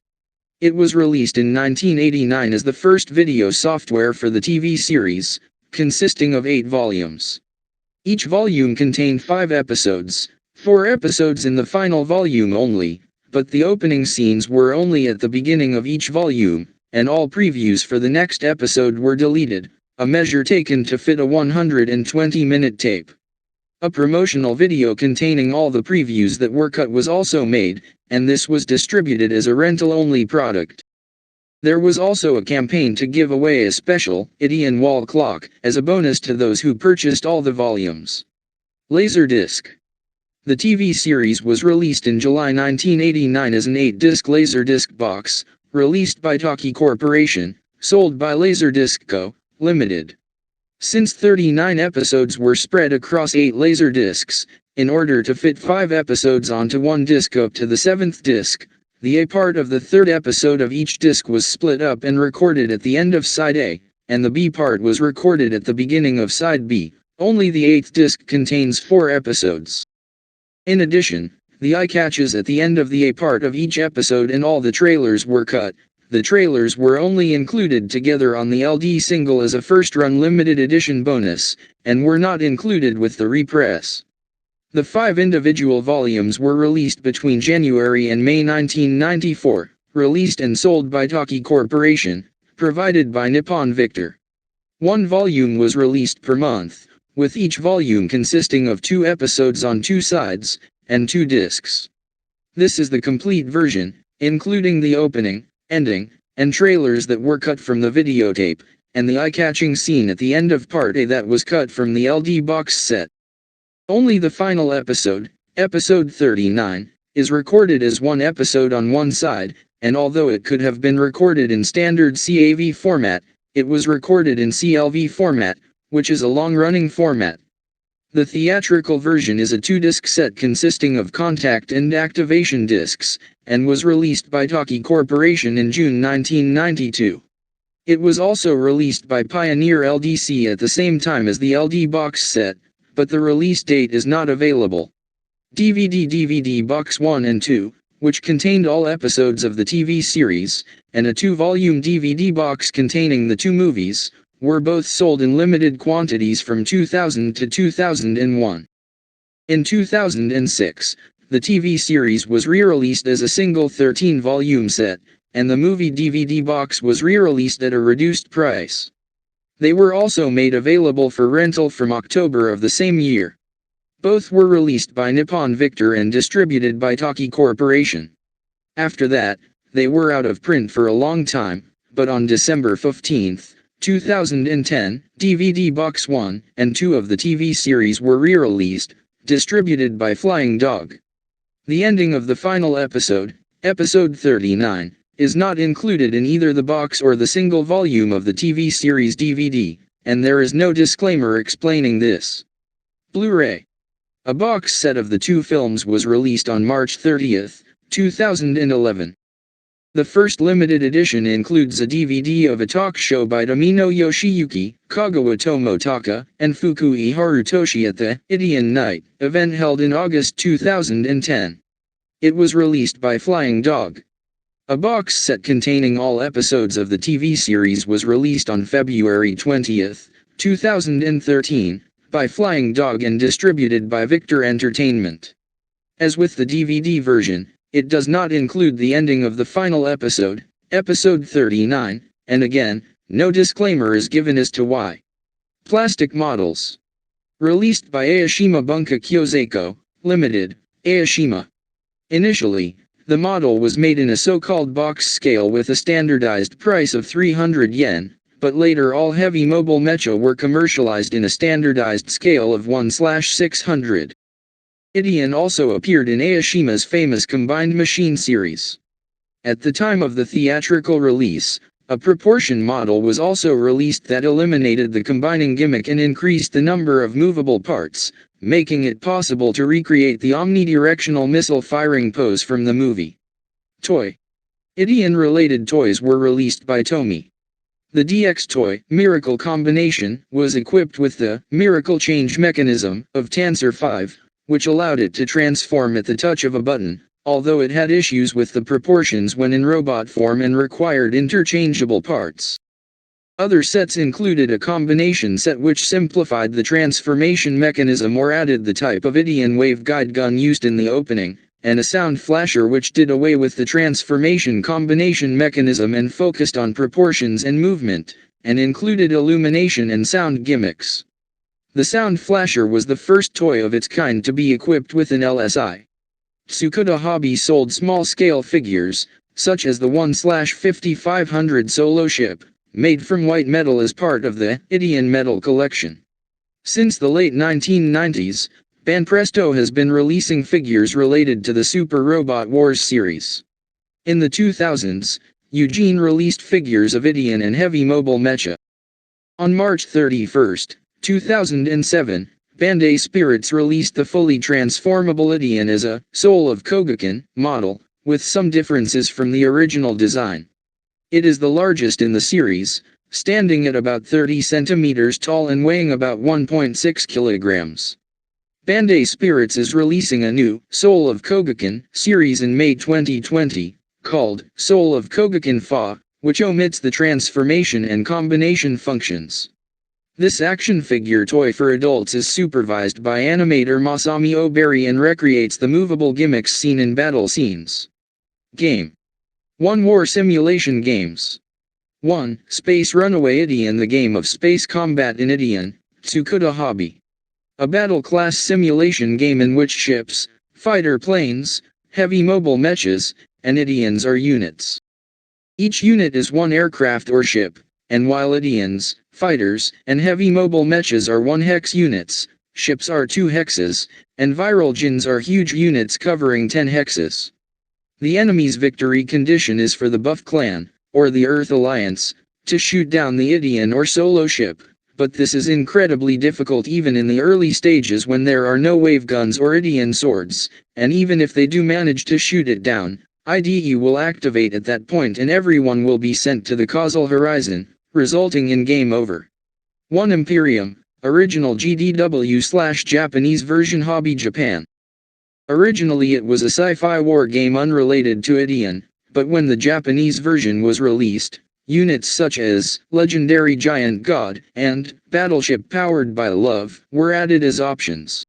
It was released in 1989 as the first video software for the TV series, consisting of 8 volumes. Each volume contained 5 episodes, 4 episodes in the final volume only, but the opening scenes were only at the beginning of each volume, and all previews for the next episode were deleted, a measure taken to fit a 120-minute tape. A promotional video containing all the previews that were cut was also made, and this was distributed as a rental-only product. There was also a campaign to give away a special Ideon wall clock as a bonus to those who purchased all the volumes. Laserdisc. The TV series was released in July 1989 as an 8-disc Laserdisc box, released by Toki Corporation, sold by Laserdisc Co., Limited. Since 39 episodes were spread across 8 laserdiscs, in order to fit 5 episodes onto one disc up to the 7th disc, the A part of the 3rd episode of each disc was split up and recorded at the end of side A, and the B part was recorded at the beginning of side B. Only the 8th disc contains 4 episodes. In addition, the eye catches at the end of the A part of each episode and all the trailers were cut. The trailers were only included together on the LD single as a first-run limited edition bonus, and were not included with the repress. The 5 individual volumes were released between January and May 1994, released and sold by Toki Corporation, provided by Nippon Victor. 1 volume was released per month, with each volume consisting of 2 episodes on 2 sides, and 2 discs. This is the complete version, including the opening, ending, and trailers that were cut from the videotape, and the eye-catching scene at the end of Part A that was cut from the LD box set. Only the final episode, episode 39, is recorded as 1 episode on one side, and although it could have been recorded in standard CAV format, it was recorded in CLV format, which is a long-running format. The theatrical version is a 2-disc set consisting of Contact and Activation discs, and was released by Toki Corporation in June 1992. It was also released by Pioneer LDC at the same time as the LD box set, but the release date is not available. DVD Box 1 and 2, which contained all episodes of the TV series, and a 2-volume DVD box containing the 2 movies, were both sold in limited quantities from 2000 to 2001. In 2006, the TV series was re-released as a single 13-volume set, and the movie DVD box was re-released at a reduced price. They were also made available for rental from October of the same year. Both were released by Nippon Victor and distributed by Toki Corporation. After that, they were out of print for a long time, but on December 15, 2010, DVD Box 1 and 2 of the TV series were re-released, distributed by Flying Dog. The ending of the final episode, episode 39, is not included in either the box or the single volume of the TV series DVD, and there is no disclaimer explaining this. Blu-ray. A box set of the two films was released on March 30, 2011. The first limited edition includes a DVD of a talk show by Tomino Yoshiyuki, Kagawa Tomotaka, and Fukui Harutoshi at the Ideon Night event held in August 2010. It was released by Flying Dog. A box set containing all episodes of the TV series was released on February 20, 2013, by Flying Dog and distributed by Victor Entertainment. As with the DVD version, it does not include the ending of the final episode, episode 39, and again, no disclaimer is given as to why. Plastic models. Released by Aoshima Bunka Kyoseiko, Limited, Aoshima. Initially, the model was made in a so-called box scale with a standardized price of 300 yen, but later all heavy mobile mecha were commercialized in a standardized scale of 1/600. Ideon also appeared in Aoshima's famous Combined Machine series. At the time of the theatrical release, a proportion model was also released that eliminated the combining gimmick and increased the number of movable parts, making it possible to recreate the omnidirectional missile firing pose from the movie. Toy. Ideon-related toys were released by Tomy. The DX toy, Miracle Combination, was equipped with the Miracle Change mechanism of Tensor 5, which allowed it to transform at the touch of a button, although it had issues with the proportions when in robot form and required interchangeable parts. Other sets included a combination set which simplified the transformation mechanism or added the type of Ideon waveguide gun used in the opening, and a sound flasher which did away with the transformation combination mechanism and focused on proportions and movement, and included illumination and sound gimmicks. The sound flasher was the first toy of its kind to be equipped with an LSI. Tsukuda Hobby sold small-scale figures, such as the 1/5500 solo ship, made from white metal as part of the Ideon Metal Collection. Since the late 1990s, Banpresto has been releasing figures related to the Super Robot Wars series. In the 2000s, Eugene released figures of Ideon and Heavy Mobile Mecha. On March 31, 2007, Bandai Spirits released the fully transformable Ideon as a Soul of Kogakuin model, with some differences from the original design. It is the largest in the series, standing at about 30 centimeters tall and weighing about 1.6 kilograms. Bandai Spirits is releasing a new Soul of Kogakuin series in May 2020, called Soul of Kogakuin Fa, which omits the transformation and combination functions. This action figure toy for adults is supervised by animator Masami Oberi and recreates the movable gimmicks seen in battle scenes. Game. 1 War Simulation Games. 1. Space Runaway Ideon, the game of space combat in Ideon, Tsukuda Hobby. A battle class simulation game in which ships, fighter planes, heavy mobile mechas, and Ideons are units. Each unit is one aircraft or ship, and while Ideons, fighters, and heavy mobile mechas are 1 hex units, ships are 2 hexes, and viral gens are huge units covering 10 hexes. The enemy's victory condition is for the Buff Clan, or the Earth Alliance, to shoot down the Ideon or solo ship, but this is incredibly difficult even in the early stages when there are no wave guns or Ideon swords, and even if they do manage to shoot it down, IDE will activate at that point and everyone will be sent to the causal horizon, resulting in game over. 1 Imperium, original GDW/Japanese version Hobby Japan. Originally it was a sci-fi war game unrelated to Ideon, but when the Japanese version was released, units such as Legendary Giant God and Battleship Powered by Love were added as options.